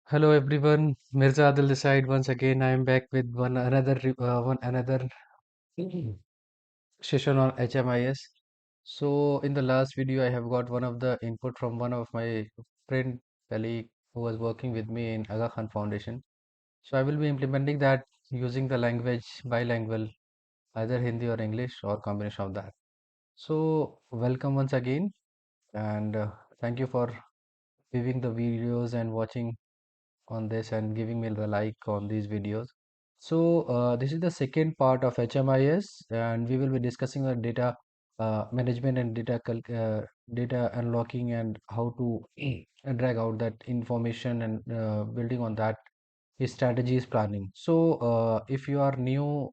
Hello everyone, Mirza Adil this side once again. I am back with one another session on HMIS. So in the last video, I have got one of the input from one of my friend colleague who was working with me in Aga Khan Foundation. So I will be implementing that using the language bilingual, either Hindi or English or combination of that. So welcome once again, and thank you for viewing the videos and watching on this and giving me the like on these videos. So this is the second part of HMIS, and we will be discussing the data management and data unlocking and how to drag out that information and building on that is strategies planning. So if you are new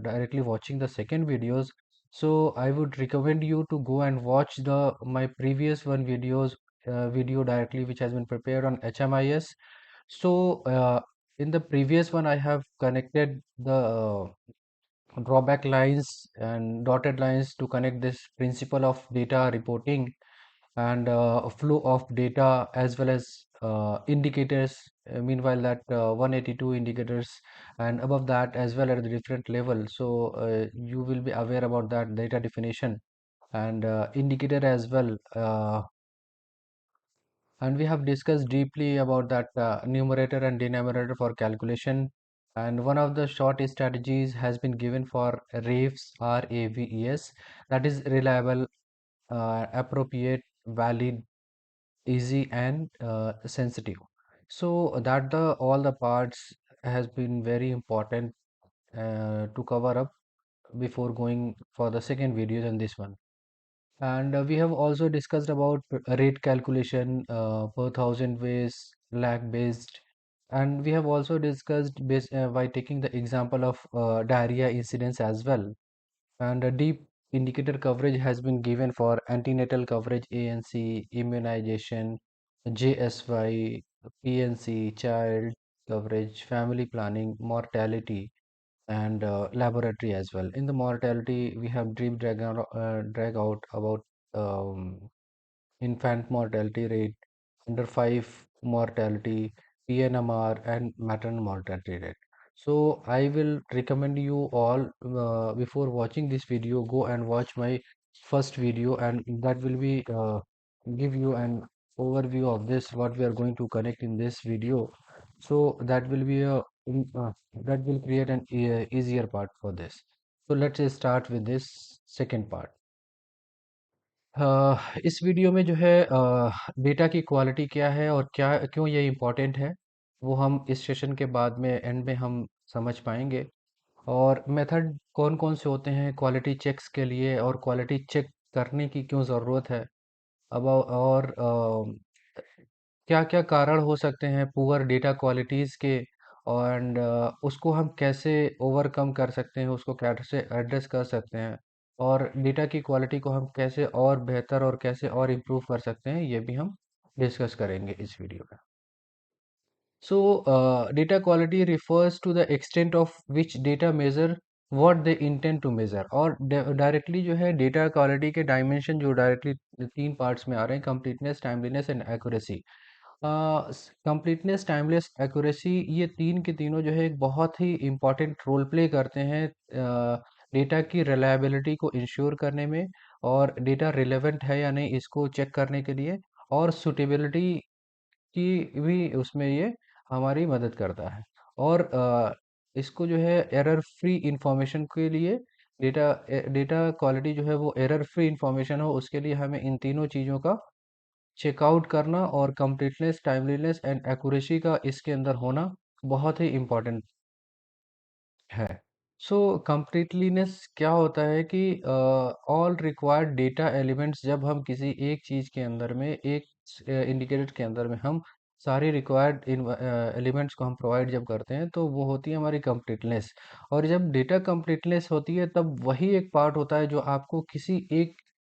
directly watching the second videos, so I would recommend you to go and watch the my previous one video directly which has been prepared on HMIS. So, in the previous one, I have connected the drawback lines and dotted lines to connect this principle of data reporting and flow of data as well as indicators. Meanwhile, that 182 indicators and above that as well at the different level. So, you will be aware about that data definition and indicator as well. And we have discussed deeply about that numerator and denominator for calculation. And one of the short strategies has been given for RAVES, RAVES, that is reliable, appropriate, valid, easy, and sensitive. So that the all the parts has been very important to cover up before going for the second videos in this one. And we have also discussed about rate calculation per thousand ways, lag based, and we have also discussed by taking the example of diarrhea incidents as well. And a deep indicator coverage has been given for antenatal coverage, ANC, immunization, JSY, PNC, child coverage, family planning, mortality, and laboratory as well. In the mortality, we have drag out about um, infant mortality rate, under 5 mortality, PNMR, and maternal mortality rate. So I will recommend you all before watching this video, go and watch my first video, and that will be give you an overview of this what we are going to connect in this video. So that will be that will create an easier part for this. So let's start with this second part. इस video में जो है data की quality क्या है और क्या क्यों ये इम्पोर्टेंट है, वो हम इस सेशन के बाद में एंड में हम समझ पाएंगे। और मेथड कौन कौन से होते हैं क्वालिटी चेक्स के लिए और क्वालिटी चेक करने की क्यों ज़रूरत है। अब और क्या क्या कारण हो सकते हैं पुअर डेटा क्वालिटीज़ के, एंड उसको हम कैसे ओवरकम कर सकते हैं, उसको कैसे एड्रेस कर सकते हैं, और डेटा की क्वालिटी को हम कैसे और बेहतर और कैसे और इम्प्रूव कर सकते हैं, ये भी हम डिस्कस करेंगे इस वीडियो में। So, data quality refers to the extent of which data measure what they intend to measure, और डायरेक्टली जो है डेटा क्वालिटी के डायमेंशन जो डायरेक्टली तीन पार्ट्स में आ रहे हैं: completeness, timeliness and accuracy. Completeness, timeless, accuracy, ये तीन के तीनों जो है एक बहुत ही इम्पोर्टेंट रोल प्ले करते हैं डेटा की रिलायबिलिटी को इंश्योर करने में, और डेटा रिलेवेंट है या नहीं इसको चेक करने के लिए, और सुटेबिलिटी की भी उसमें ये हमारी मदद करता है। और इसको जो है एरर फ्री इंफॉर्मेशन के लिए, डेटा क्वालिटी जो है वो एरर फ्री इंफॉर्मेशन हो उसके लिए हमें इन तीनों चीज़ों का चेकआउट करना और कंप्लीटनेस, टाइमलीनेस एंड एक्यूरेसी का इसके अंदर होना बहुत ही इम्पोर्टेंट है। सो कंप्लीटलीनेस क्या होता है कि ऑल रिक्वायर्ड डेटा एलिमेंट्स, जब हम किसी एक चीज़ के अंदर में एक इंडिकेटर के अंदर में हम सारे रिक्वायर्ड एलिमेंट्स को हम प्रोवाइड जब करते हैं तो वो होती है हमारी कंप्लीटनेस। और जब डेटा कंप्लीटनेस होती है तब वही एक पार्ट होता है जो आपको किसी एक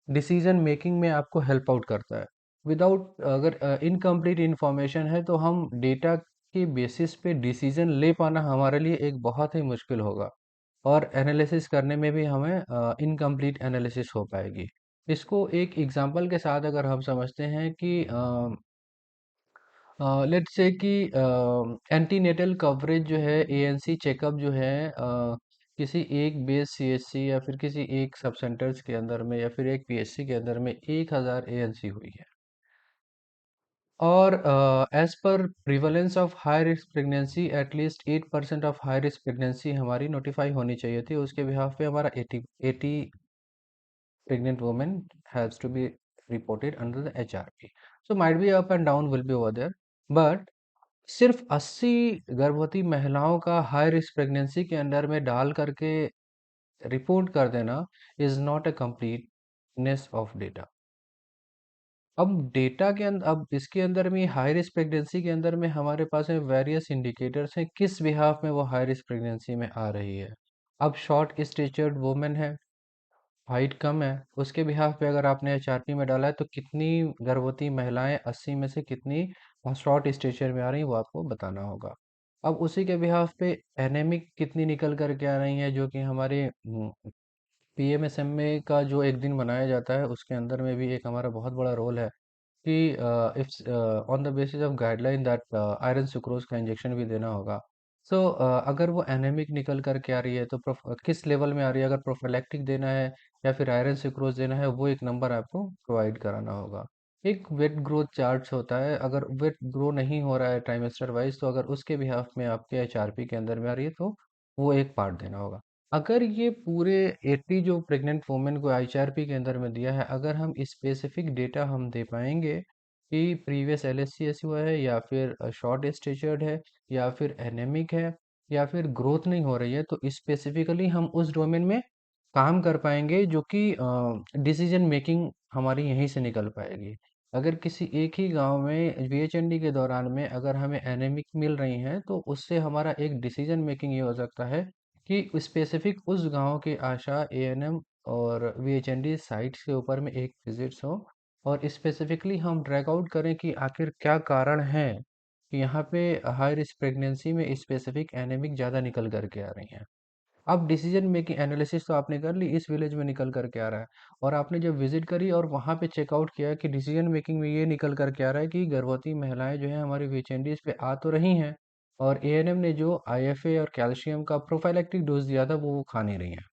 डिसीजन मेकिंग में आपको हेल्प आउट करता है। विदाउट, अगर इनकम्प्लीट इंफॉर्मेशन है तो हम डेटा के बेसिस पे डिसीजन ले पाना हमारे लिए एक बहुत ही मुश्किल होगा, और एनालिसिस करने में भी हमें इनकम्प्लीट एनालिसिस हो पाएगी। इसको एक एग्जांपल के साथ अगर हम समझते हैं कि लेट्स से कि एंटीनेटल कवरेज जो है, एएनसी चेकअप जो है, किसी एक बेस सीएचसी या फिर किसी एक सब सेंटर्स के अंदर में या फिर एक पीएचसी के अंदर में 1000 एएनसी हुई है। और as per prevalence of high risk pregnancy at least 8% of high risk pregnancy हमारी नोटिफाई होनी चाहिए थी। उसके बिहाफ पे हमारा 80 pregnant women has to be reported under the HRP. So might be up and down will be over there, but सिर्फ 80 गर्भवती महिलाओं का हाई रिस्क प्रेगनेंसी के अंडर में डाल करके रिपोर्ट कर देना is not a completeness of data. अब डेटा के अंदर, अब इसके अंदर में हाई रिस्क प्रेगनेंसी के अंदर में हमारे पास में वेरियस इंडिकेटर्स हैं किस बिहाफ में वो हाई रिस्क प्रेगनेंसी में आ रही है। अब शॉर्ट स्टेचर्ड वुमेन है, हाइट कम है, उसके बिहाफ पे अगर आपने एचआरपी में डाला है तो कितनी गर्भवती महिलाएं 80 में से कितनी शॉर्ट स्टेचर में आ रही हैं वो आपको बताना होगा। अब उसी के बिहाफ पे एनेमिक कितनी निकल करके आ रही हैं, जो कि हमारे पीएमएसएमए का जो एक दिन मनाया जाता है उसके अंदर में भी एक हमारा बहुत बड़ा रोल है कि ifs on the basis of guideline that iron sucrose का इंजेक्शन भी देना होगा। सो अगर वो एनेमिक निकल कर के आ रही है तो किस लेवल में आ रही है, अगर प्रोफिलैक्टिक देना है या फिर आयरन सुक्रोज देना है, वो एक नंबर आपको प्रोवाइड कराना होगा। एक वेट ग्रोथ चार्ट्स होता है, अगर वेट ग्रो नहीं हो रहा है ट्राइमेस्टर वाइज तो अगर उसके बिहाफ में आपके एचआरपी के अंदर में आ रही है तो वो एक पार्ट देना होगा। अगर ये पूरे 80 जो प्रेग्नेंट वुमेन को एचआरपी के अंदर में दिया है, अगर हम स्पेसिफिक डेटा हम दे पाएंगे कि प्रीवियस एलएचसीएस हुआ है या फिर शॉर्ट स्टेचर्ड है या फिर एनेमिक है या फिर ग्रोथ नहीं हो रही है, तो स्पेसिफिकली हम उस डोमेन में काम कर पाएंगे, जो कि डिसीजन मेकिंग हमारी यहीं से निकल पाएगी। अगर किसी एक ही गांव में वीएचएनडी के दौरान में अगर हमें एनेमिक मिल रही हैं तो उससे हमारा एक डिसीजन मेकिंग ये हो सकता है कि स्पेसिफिक उस गांव के आशा एएनएम और वीएचएनडी साइट्स के ऊपर में एक विजिट्स हो और स्पेसिफिकली हम ड्रैग आउट करें कि आखिर क्या कारण है कि यहाँ पे हाई रिस्क प्रेगनेंसी में स्पेसिफिक एनेमिक ज़्यादा निकल करके आ रही हैं। अब डिसीजन मेकिंग एनालिसिस तो आपने कर ली, इस विलेज में निकल करके आ रहा है, और आपने जब विजिट करी और वहाँ पे चेकआउट किया कि डिसीजन मेकिंग में ये निकल करके आ रहा है कि गर्भवती महिलाएं जो है हमारी वीएचएनडीज पे आ तो रही हैं और एएनएम ने जो आईएफए और कैल्शियम का प्रोफाइलैक्टिक डोज दिया था वो खा नहीं रही हैं।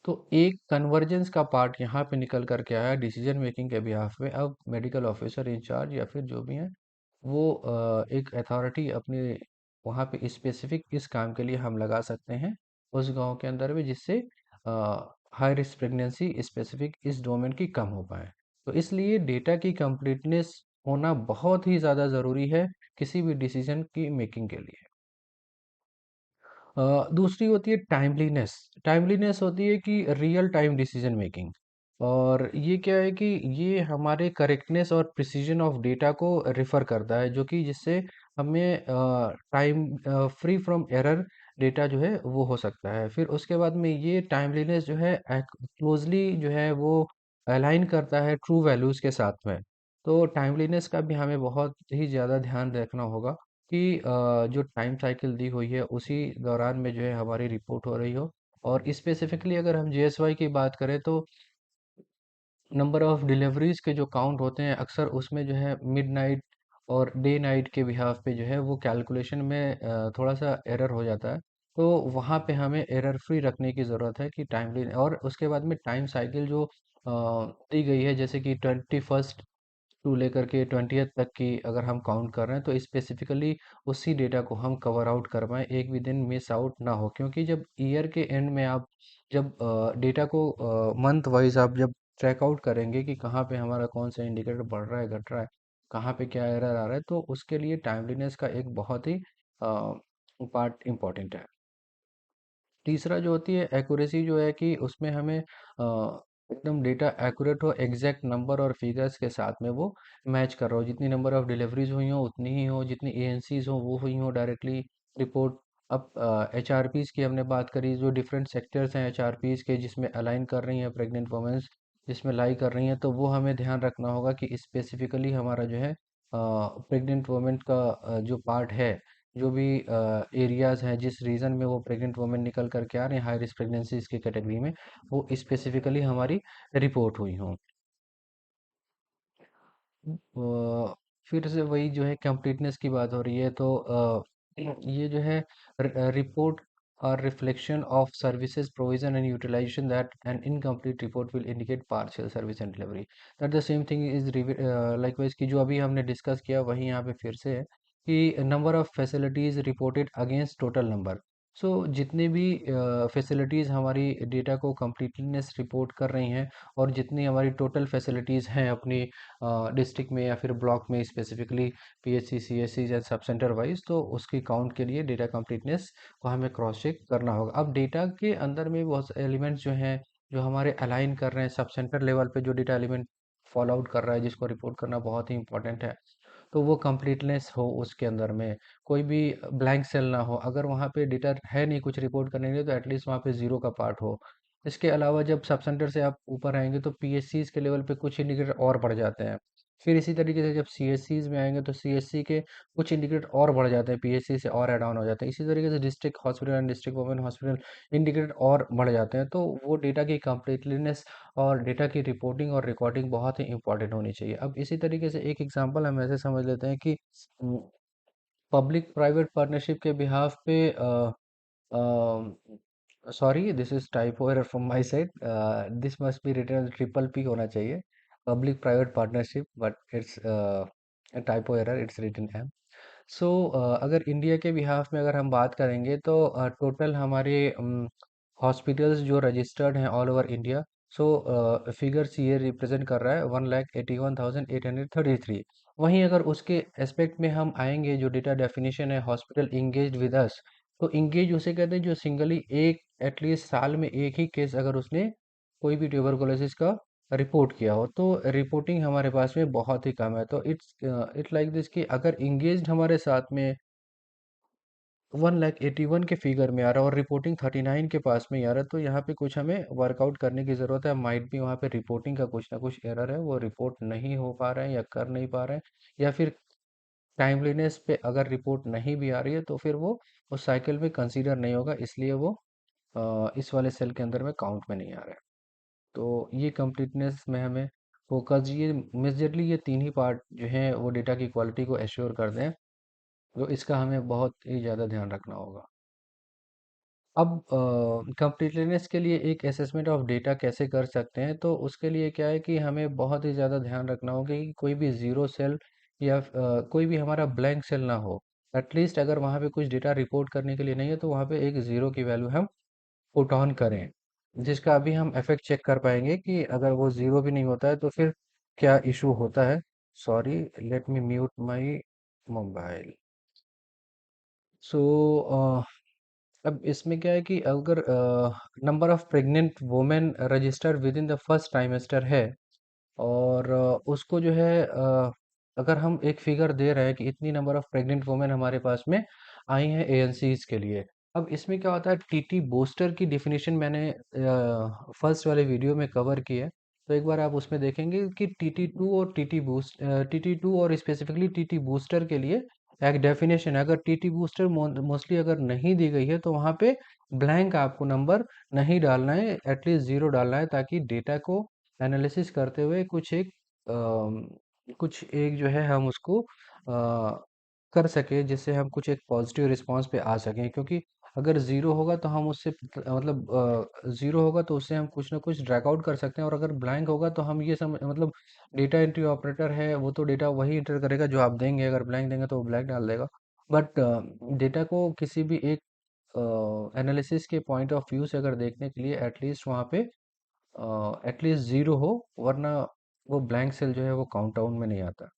तो एक कन्वर्जेंस का पार्ट यहाँ पे निकल करके आया डिसीजन मेकिंग के बिहाफ में। अब मेडिकल ऑफिसर इंचार्ज या फिर जो भी हैं वो एक अथॉरिटी अपने वहाँ पे स्पेसिफिक इस काम के लिए हम लगा सकते हैं उस गांव के अंदर में, जिससे हाई रिस्क प्रेगनेंसी स्पेसिफिक इस डोमेन की कम हो पाए। तो इसलिए डेटा की कंप्लीटनेस होना बहुत ही ज़्यादा ज़रूरी है किसी भी डिसीजन की मेकिंग के लिए। दूसरी होती है टाइमलीनेस। टाइमलीनेस होती है कि रियल टाइम डिसीजन मेकिंग, और ये क्या है कि ये हमारे करेक्टनेस और प्रिसीजन ऑफ डेटा को रिफर करता है, जो कि जिससे हमें time free from error data जो है वो हो सकता है। फिर उसके बाद में ये टाइमलीनेस जो है क्लोजली जो है वो अलाइन करता है ट्रू वैल्यूज़ के साथ में। तो टाइमलीनेस का भी हमें बहुत ही ज़्यादा ध्यान रखना होगा कि जो टाइम साइकिल दी हुई है उसी दौरान में जो है हमारी रिपोर्ट हो रही हो। और स्पेसिफिकली अगर हम जेएसवाई की बात करें तो नंबर ऑफ डिलीवरीज के जो काउंट होते हैं अक्सर उसमें जो है मिडनाइट और डे नाइट के बिहाफ पे जो है वो कैलकुलेशन में थोड़ा सा एरर हो जाता है। तो वहाँ पे हमें एरर फ्री रखने की ज़रूरत है कि टाइमली, और उसके बाद में टाइम साइकिल जो दी गई है जैसे कि 21st टू लेकर के 20th तक की अगर हम काउंट कर रहे हैं तो स्पेसिफिकली उसी डेटा को हम कवर आउट कर पाएँ, एक भी दिन मिस आउट ना हो। क्योंकि जब ईयर के एंड में आप जब डेटा को मंथ वाइज आप जब ट्रैक आउट करेंगे कि कहाँ पे हमारा कौन सा इंडिकेटर बढ़ रहा है घट रहा है, कहाँ पे क्या एरर आ रहा है, तो उसके लिए टाइमलीनेस का एक बहुत ही पार्ट इम्पॉर्टेंट है। तीसरा जो होती है एक्यूरेसी, जो है कि उसमें हमें एकदम डेटा एक्यूरेट हो, एग्जैक्ट नंबर और फिगर्स के साथ में वो मैच कर रहा हो, जितनी नंबर ऑफ डिलीवरीज हुई हो उतनी ही हो, जितनी एएनसीज हो वो हुई हो डायरेक्टली रिपोर्ट। अब एचआरपीज की हमने बात करी, जो डिफरेंट सेक्टर्स हैं एचआरपीज के जिसमें अलाइन कर रही हैं प्रेग्नेंट वुमेन्स, जिसमें लाई कर रही हैं, तो वो हमें ध्यान रखना होगा कि स्पेसिफिकली हमारा जो है प्रेग्नेंट वुमेन का जो पार्ट है, जो भी एरियाज हैं जिस रीजन में वो प्रेग्नेंट वुमेन निकल करके आ रहे हैं हाई रिस्क प्रेगनेंसीज की कैटेगरी में, वो स्पेसिफिकली हमारी रिपोर्ट हुई हों। फिर से वही जो है कंप्लीटनेस की बात हो रही है, तो ये जो है रिपोर्ट और reflection of services provision and utilisation, that an incomplete report will indicate partial service and delivery, that the same thing is likewise की जो अभी हमने डिस्कस किया वही यहाँ पे फिर से है कि number of facilities reported against total number. So जितने भी फैसिलिटीज़ हमारी डेटा को कंप्लीटनेस रिपोर्ट कर रही हैं, और जितनी हमारी टोटल फैसिलिटीज़ हैं अपनी डिस्ट्रिक्ट में या फिर ब्लॉक में स्पेसिफिकली, पीएचसी सीएचसी या सब सेंटर वाइज, तो उसकी काउंट के लिए डेटा कंप्लीटनेस को हमें क्रॉस चेक करना होगा। अब डेटा के अंदर में बहुत से एलिमेंट्स जो हैं, जो हमारे अलाइन कर रहे हैं सब सेंटर लेवल पे, जो डेटा एलिमेंट फॉलो आउट कर रहा है जिसको रिपोर्ट करना बहुत ही इंपॉर्टेंट है, तो वो कंप्लीटनेस हो उसके अंदर में, कोई भी ब्लैंक सेल ना हो। अगर वहाँ पे डेटा है नहीं कुछ रिपोर्ट करने के लिए, तो एटलीस्ट वहाँ पे ज़ीरो का पार्ट हो। इसके अलावा जब सब सेंटर से आप ऊपर आएंगे तो पीएससीज के लेवल पे कुछ इंडिकेटर और बढ़ जाते हैं। फिर इसी तरीके से जब सीएससीज में आएंगे तो सीएससी के कुछ इंडिकेटर और बढ़ जाते हैं, पीएससी से और ऐड ऑन हो जाते हैं। इसी तरीके से district hospital and district women hospital indicator और बढ़ जाते हैं। तो वो डेटा की कंप्लीटलीनेस और डेटा की रिपोर्टिंग और रिकॉर्डिंग बहुत ही इंपॉर्टेंट होनी चाहिए। अब इसी तरीके से एक एग्जांपल हम ऐसे समझ लेते हैं कि पब्लिक प्राइवेट पार्टनरशिप के बिहाफ पे, sorry this is typo error from my side, this must be written triple P होना चाहिए, public private partnership, but it's typo error, it's written M. So अगर इंडिया के बिहाफ में अगर हम बात करेंगे तो टोटल हमारे हॉस्पिटल्स जो रजिस्टर्ड हैं ऑल ओवर इंडिया, सो फिगर्स ये रिप्रेजेंट कर रहा है 1,81,833। वहीं अगर उसके एस्पेक्ट में हम आएंगे, जो डेटा डेफिनेशन है हॉस्पिटल इंगेज विद अस, तो इंगेज उसे कहते हैं जो सिंगली एक एटलीस्ट साल में एक ही केस अगर उसने कोई भी ट्यूबरकुलोसिस का रिपोर्ट किया हो, तो रिपोर्टिंग हमारे पास में बहुत ही कम है। तो इट्स लाइक दिस कि अगर इंगेज्ड हमारे साथ में 1,81,000 के फिगर में आ रहा है और रिपोर्टिंग 39 के पास में ही आ रहा है, तो यहाँ पे कुछ हमें वर्कआउट करने की ज़रूरत है। माइट भी वहाँ पे रिपोर्टिंग का कुछ ना कुछ एरर है, वो रिपोर्ट नहीं हो पा रहे हैं या कर नहीं पा रहे हैं, या फिर टाइमलीनेस पे अगर रिपोर्ट नहीं भी आ रही है तो फिर वो उस साइकिल में कंसीडर नहीं होगा, इसलिए वो इस वाले सेल के अंदर में काउंट में नहीं आ रहा है। तो ये कंप्लीटनेस में हमें फोकस, ये मेजरली ये तीन ही पार्ट जो हैं वो डेटा की क्वालिटी को एश्योर कर दें, तो इसका हमें बहुत ही ज़्यादा ध्यान रखना होगा। अब कंप्लीटनेस के लिए एक असेसमेंट ऑफ डेटा कैसे कर सकते हैं, तो उसके लिए क्या है कि हमें बहुत ही ज़्यादा ध्यान रखना होगा कि कोई भी ज़ीरो सेल या कोई भी हमारा ब्लैंक सेल ना हो। एटलीस्ट अगर वहाँ पे कुछ डेटा रिपोर्ट करने के लिए नहीं है तो वहाँ पे एक ज़ीरो की वैल्यू हम पुट ऑन करें, जिसका अभी हम इफेक्ट चेक कर पाएंगे कि अगर वो ज़ीरो भी नहीं होता है तो फिर क्या इशू होता है। Sorry, let me mute my mobile. So अब इसमें क्या है कि अगर number of pregnant women register within the first trimester है, और उसको जो है अगर हम एक फिगर दे रहे हैं कि इतनी नंबर ऑफ प्रेग्नेंट वुमेन हमारे पास में आई हैं एएनसीज के लिए। अब इसमें क्या होता है, टीटी बूस्टर की डेफिनेशन मैंने फर्स्ट वाले वीडियो में कवर की है, तो एक बार आप उसमें देखेंगे कि टीटी टू और टीटी टू और स्पेसिफिकली टीटी बूस्टर के लिए एक डेफिनेशन है। अगर टीटी बूस्टर मोस्टली अगर नहीं दी गई है तो वहाँ पे ब्लैंक आपको नंबर नहीं डालना है, एटलीस्ट ज़ीरो डालना है, ताकि डेटा को एनालिसिस करते हुए कुछ एक जो है हम उसको कर सके, जिससे हम कुछ एक पॉजिटिव रिस्पांस पे आ सकें। क्योंकि अगर ज़ीरो होगा तो हम उससे ज़ीरो होगा तो उससे हम कुछ ना कुछ ड्रैग आउट कर सकते हैं, और अगर ब्लैंक होगा तो हम ये समझ मतलब डेटा एंट्री ऑपरेटर है वो तो डेटा वही एंटर करेगा जो आप देंगे, अगर ब्लैंक देंगे तो वो ब्लैंक डाल देगा। बट डेटा को किसी भी एक एनालिसिस के पॉइंट ऑफ व्यू से अगर देखने के लिए एटलीस्ट वहाँ पे एटलीस्ट ज़ीरो हो, वरना वो ब्लैंक सेल जो है वो काउंट डाउन में नहीं आता।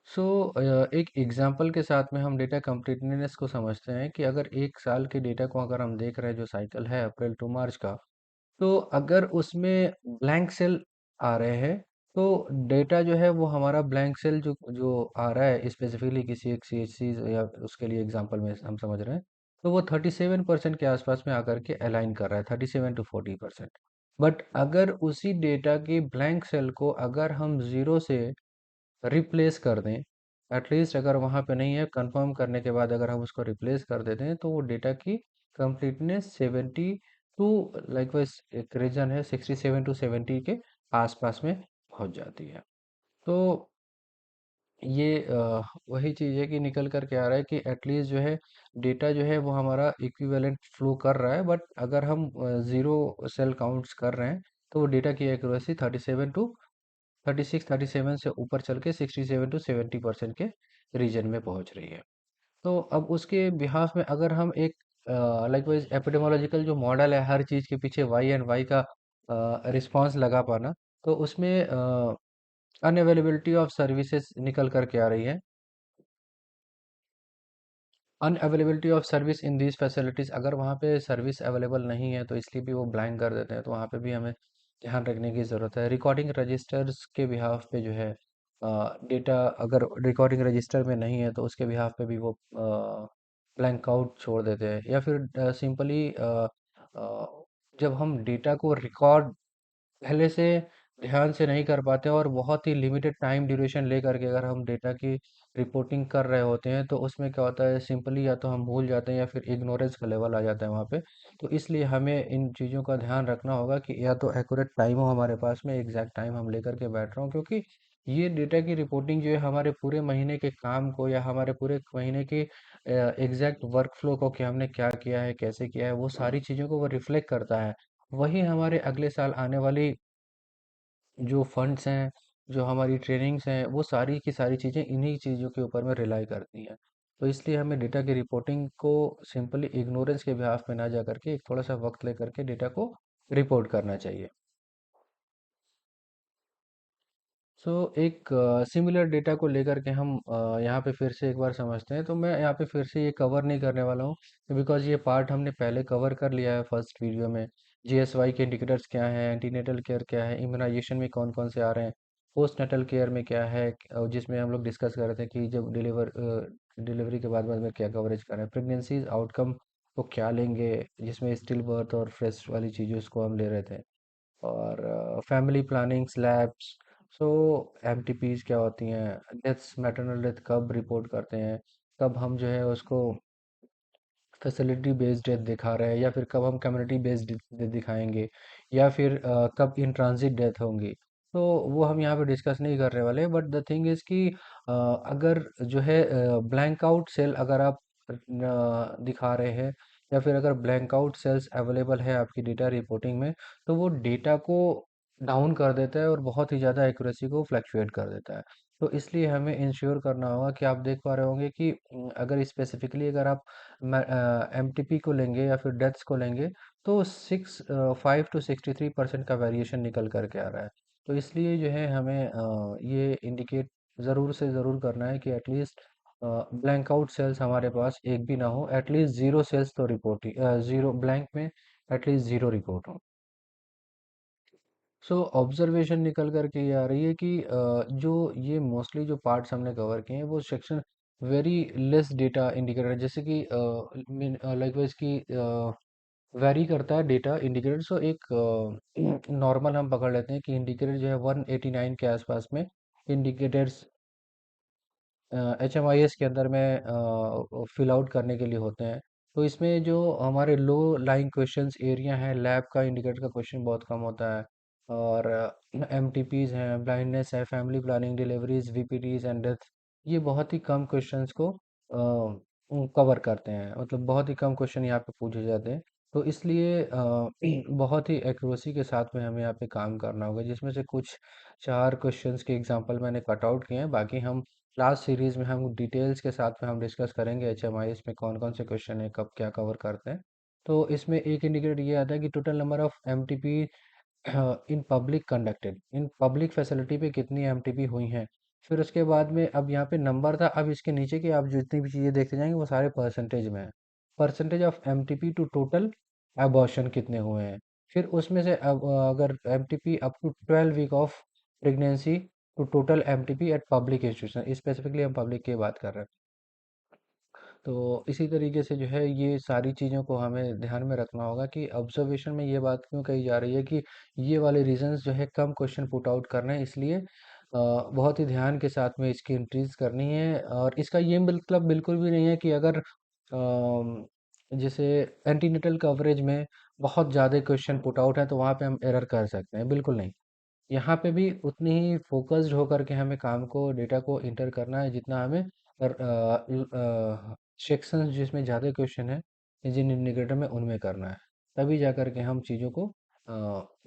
सो एक एग्जांपल के साथ में हम डेटा कंप्लीटनेस को समझते हैं कि अगर एक साल के डेटा को अगर हम देख रहे हैं, जो साइकिल है अप्रैल टू मार्च का, तो अगर उसमें ब्लैंक सेल आ रहे हैं, तो डेटा जो है वो हमारा ब्लैंक सेल जो जो आ रहा है स्पेसिफिकली किसी एक सीएचसी या उसके लिए एग्जांपल में हम समझ रहे हैं, तो वो 37% के आसपास में आकर के अलाइन कर रहा है, 37 to 40%। बट अगर उसी डेटा की ब्लैंक सेल को अगर हम ज़ीरो से रिप्लेस कर दें, एटलीस्ट अगर वहाँ पे नहीं है कंफर्म करने के बाद अगर हम उसको रिप्लेस कर देते हैं, तो वो डेटा की कंप्लीटनेस 70 टू, लाइकवाइज एक रीजन है 67 to 70 के आसपास में पहुँच जाती है। तो ये वही चीज़ है कि निकल कर के आ रहा है कि एटलीस्ट जो है डेटा जो है वो हमारा इक्विवेलेंट फ्लो कर रहा है, बट अगर हम ज़ीरो सेल काउंट्स कर रहे हैं तो वो डेटा की एक्यूरेसी 36 37 से ऊपर चल के 67 to 70% के रीजन में पहुंच रही है। तो अब उसके बिहाफ में अगर हम एक लाइकवाइज एपिडेमोलॉजिकल जो मॉडल है हर चीज़ के पीछे वाई एंड वाई का रिस्पांस लगा पाना, तो उसमें अनअवेलेबिलिटी ऑफ सर्विसेज निकल करके आ रही है। Unavailability of service in these facilities, अगर वहाँ पे सर्विस अवेलेबल नहीं है तो इसलिए भी वो ब्लैंक कर देते हैं, तो वहाँ पे भी हमें ध्यान रखने की ज़रूरत है। रिकॉर्डिंग रजिस्टर्स के बिहाफ पे जो है डेटा अगर रिकॉर्डिंग रजिस्टर में नहीं है तो उसके बिहाफ पे भी वो ब्लैंक आउट छोड़ देते हैं, या फिर सिंपली जब हम डेटा को रिकॉर्ड पहले से ध्यान से नहीं कर पाते हैं और बहुत ही लिमिटेड टाइम ड्यूरेशन लेकर के अगर हम डेटा की रिपोर्टिंग कर रहे होते हैं, तो उसमें क्या होता है सिंपली या तो हम भूल जाते हैं या फिर इग्नोरेंस का लेवल आ जाता है वहाँ पे। तो इसलिए हमें इन चीज़ों का ध्यान रखना होगा कि या तो एक्यूरेट टाइम हो हमारे पास में, एग्जैक्ट टाइम हम लेकर के बैठ रहे हो, क्योंकि ये डेटा की रिपोर्टिंग जो है हमारे पूरे महीने के काम को या हमारे पूरे महीने के एग्जैक्ट वर्क फ्लो को, कि हमने क्या किया है कैसे किया है, वो सारी चीज़ों को वो रिफ्लेक्ट करता है। वही हमारे अगले साल आने वाली जो फंड्स हैं, जो हमारी ट्रेनिंग्स हैं, वो सारी की सारी चीज़ें इन्हीं चीज़ों के ऊपर में रिलाई करती हैं। तो इसलिए हमें डेटा की रिपोर्टिंग को सिंपली इग्नोरेंस के बिहाफ में ना जा करके एक थोड़ा सा वक्त लेकर के डेटा को रिपोर्ट करना चाहिए। सो एक सिमिलर डेटा को लेकर के हम यहाँ पे फिर से एक बार समझते हैं, तो मैं यहाँ पे फिर से ये कवर नहीं करने वाला हूँ, बिकॉज ये पार्ट हमने पहले कवर कर लिया है फर्स्ट वीडियो में। जीएसवाई के इंडिकेटर्स क्या हैं, एंटीनेटल केयर क्या है, इम्यूनाइजेशन में कौन कौन से आ रहे हैं, पोस्ट नेटल केयर में क्या है, जिसमें हम लोग डिस्कस कर रहे थे कि जब डिलीवरी के बाद में क्या कवरेज कर रहे हैं, प्रेगनेंसीज आउटकम को क्या लेंगे, जिसमें स्टिल बर्थ और फ्रेश वाली चीज़ें उसको हम ले रहे थे, और फैमिली प्लानिंग स्लैब्स। सो एमटीपीज क्या होती हैं, डेथ्स मैटरनल डेथ कब रिपोर्ट करते हैं, कब हम जो है उसको फैसिलिटी बेस्ड डेथ दिखा रहे हैं, या फिर कब हम कम्युनिटी बेस्ड डेथ दिखाएंगे, या फिर कब इन ट्रांजिट डेथ होंगी। तो वो हम यहाँ पे डिस्कस नहीं करने वाले, बट द थिंग इज़ कि अगर जो है ब्लैंक आउट सेल अगर आप दिखा रहे हैं, या फिर अगर ब्लैंक आउट सेल्स अवेलेबल है आपकी डेटा रिपोर्टिंग में, तो वो डेटा को डाउन कर देता है और बहुत ही ज़्यादा एक्यूरेसी को फ्लक्चुएट कर देता है। तो इसलिए हमें इंश्योर करना होगा कि आप देख पा रहे होंगे कि अगर स्पेसिफिकली अगर आप एमटीपी को लेंगे या फिर डेथ्स को लेंगे, तो 5 to 63% का वेरिएशन निकल करके आ रहा है। तो इसलिए जो है हमें ये इंडिकेट ज़रूर से ज़रूर करना है कि एटलीस्ट ब्लैंक आउट सेल्स हमारे पास एक भी ना हो, एटलीस्ट ज़ीरो सेल्स तो रिपोर्ट ही ज़ीरो ब्लैंक में एटलीस्ट ज़ीरो रिपोर्ट हो। सो ऑब्जर्वेशन निकल कर के ये आ रही है कि जो ये मोस्टली जो पार्ट्स हमने कवर किए हैं वो section very less data indicator, जैसे कि लाइकवाइज की वेरी करता है डेटा इंडिकेटर। सो एक नॉर्मल हम पकड़ लेते हैं कि इंडिकेटर जो है 189 के आसपास में indicators H M I S के अंदर में फिल आउट करने के लिए होते हैं। तो इसमें जो हमारे लो लाइंग क्वेश्चंस एरिया हैं, लैब का इंडिकेटर का क्वेश्चन बहुत कम होता है, और एम टी पीज़ हैं, ब्लाइंडनेस है, family planning, deliveries, V P Ts and death, ये बहुत ही कम क्वेश्चंस को कवर करते हैं, मतलब बहुत ही कम क्वेश्चन यहाँ पे पूछे जाते हैं। तो इसलिए बहुत ही एक्यूरेसी के साथ में हमें यहाँ पे काम करना होगा, जिसमें से कुछ चार क्वेश्चंस के एग्जांपल मैंने कट आउट किए हैं, बाकी हम लास्ट सीरीज में हम डिटेल्स के साथ में हम डिस्कस करेंगे एचएमआईएस में कौन कौन से क्वेश्चन है, कब क्या कवर करते हैं। तो इसमें एक इंडिकेटर ये आता है कि total number of MTP in public conducted, in public facility पे कितनी एमटीपी हुई हैं। फिर उसके बाद में अब यहाँ पे नंबर था, अब इसके नीचे की आप जितनी भी चीज़ें देखते जाएंगे वो सारे परसेंटेज में है। Percentage of MTP to total abortion कितने हुए हैं। फिर उसमें से अब अगर MTP up to 12 week of pregnancy to total MTP at public institution, specifically हम पब्लिक की बात कर रहे हैं। तो इसी तरीके से जो है ये सारी चीज़ों को हमें ध्यान में रखना होगा कि ऑब्जर्वेशन में ये बात क्यों कही जा रही है कि ये वाले रीजंस जो है कम क्वेश्चन पुट आउट करना है, इसलिए बहुत ही ध्यान के साथ में इसकी एंट्रीज करनी है। और इसका ये मतलब बिल्कुल भी नहीं है कि अगर जैसे एंटीनेटल कवरेज में बहुत ज़्यादा क्वेश्चन पुट आउट है तो वहाँ पे हम एरर कर सकते हैं, बिल्कुल नहीं। यहाँ पे भी उतनी ही फोकस्ड होकर के हमें काम को डेटा को इंटर करना है जितना हमें सेक्शंस जिसमें ज़्यादा क्वेश्चन है इंजन इंडिकेटर में उनमें करना है, तभी जा कर के हम चीज़ों को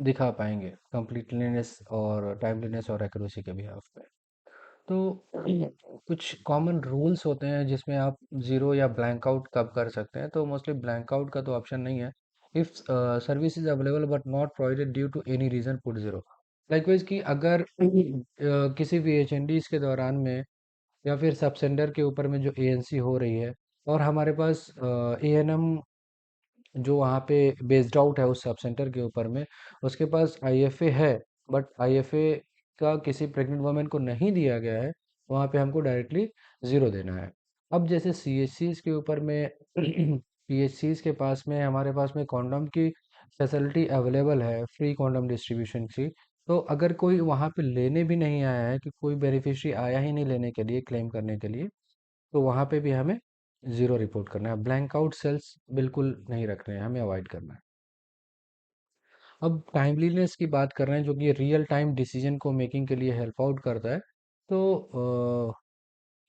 दिखा पाएंगे कंप्लीटलीनेस और टाइमलीनेस और एक्यूरेसी के बिहाफ पे। तो कुछ कॉमन रूल्स होते हैं जिसमें आप ज़ीरो या ब्लैंक आउट कब कर सकते हैं, तो मोस्टली ब्लैंक आउट का तो ऑप्शन नहीं है। If service is available but not provided due to any reason put zero. Likewise कि अगर किसी भी एचएनडीज के दौरान में या फिर सब सेंटर के ऊपर में जो एएनसी हो रही है और हमारे पास एएनएम जो वहाँ पे बेस्ड आउट है उस सब सेंटर के ऊपर में, उसके पास आईएफए है, बट आईएफए का किसी प्रेग्नेंट वुमेन को नहीं दिया गया है, वहाँ पे हमको डायरेक्टली ज़ीरो देना है। अब जैसे सीएचसीज के ऊपर में पीएचसीज के पास में हमारे पास में कॉन्डम की फैसिलिटी अवेलेबल है, फ्री कॉन्डम डिस्ट्रीब्यूशन की। तो अगर कोई वहाँ पे लेने भी नहीं आया है, कि कोई बेनिफिशियरी आया ही नहीं लेने के लिए, क्लेम करने के लिए, तो वहाँ पे भी हमें ज़ीरो रिपोर्ट करना है। ब्लैंक आउट सेल्स बिल्कुल नहीं रखने हैं, हमें अवॉइड करना है। अब टाइमलीनेस की बात कर रहे हैं जो कि रियल टाइम डिसीजन को मेकिंग के लिए हेल्प आउट करता है। तो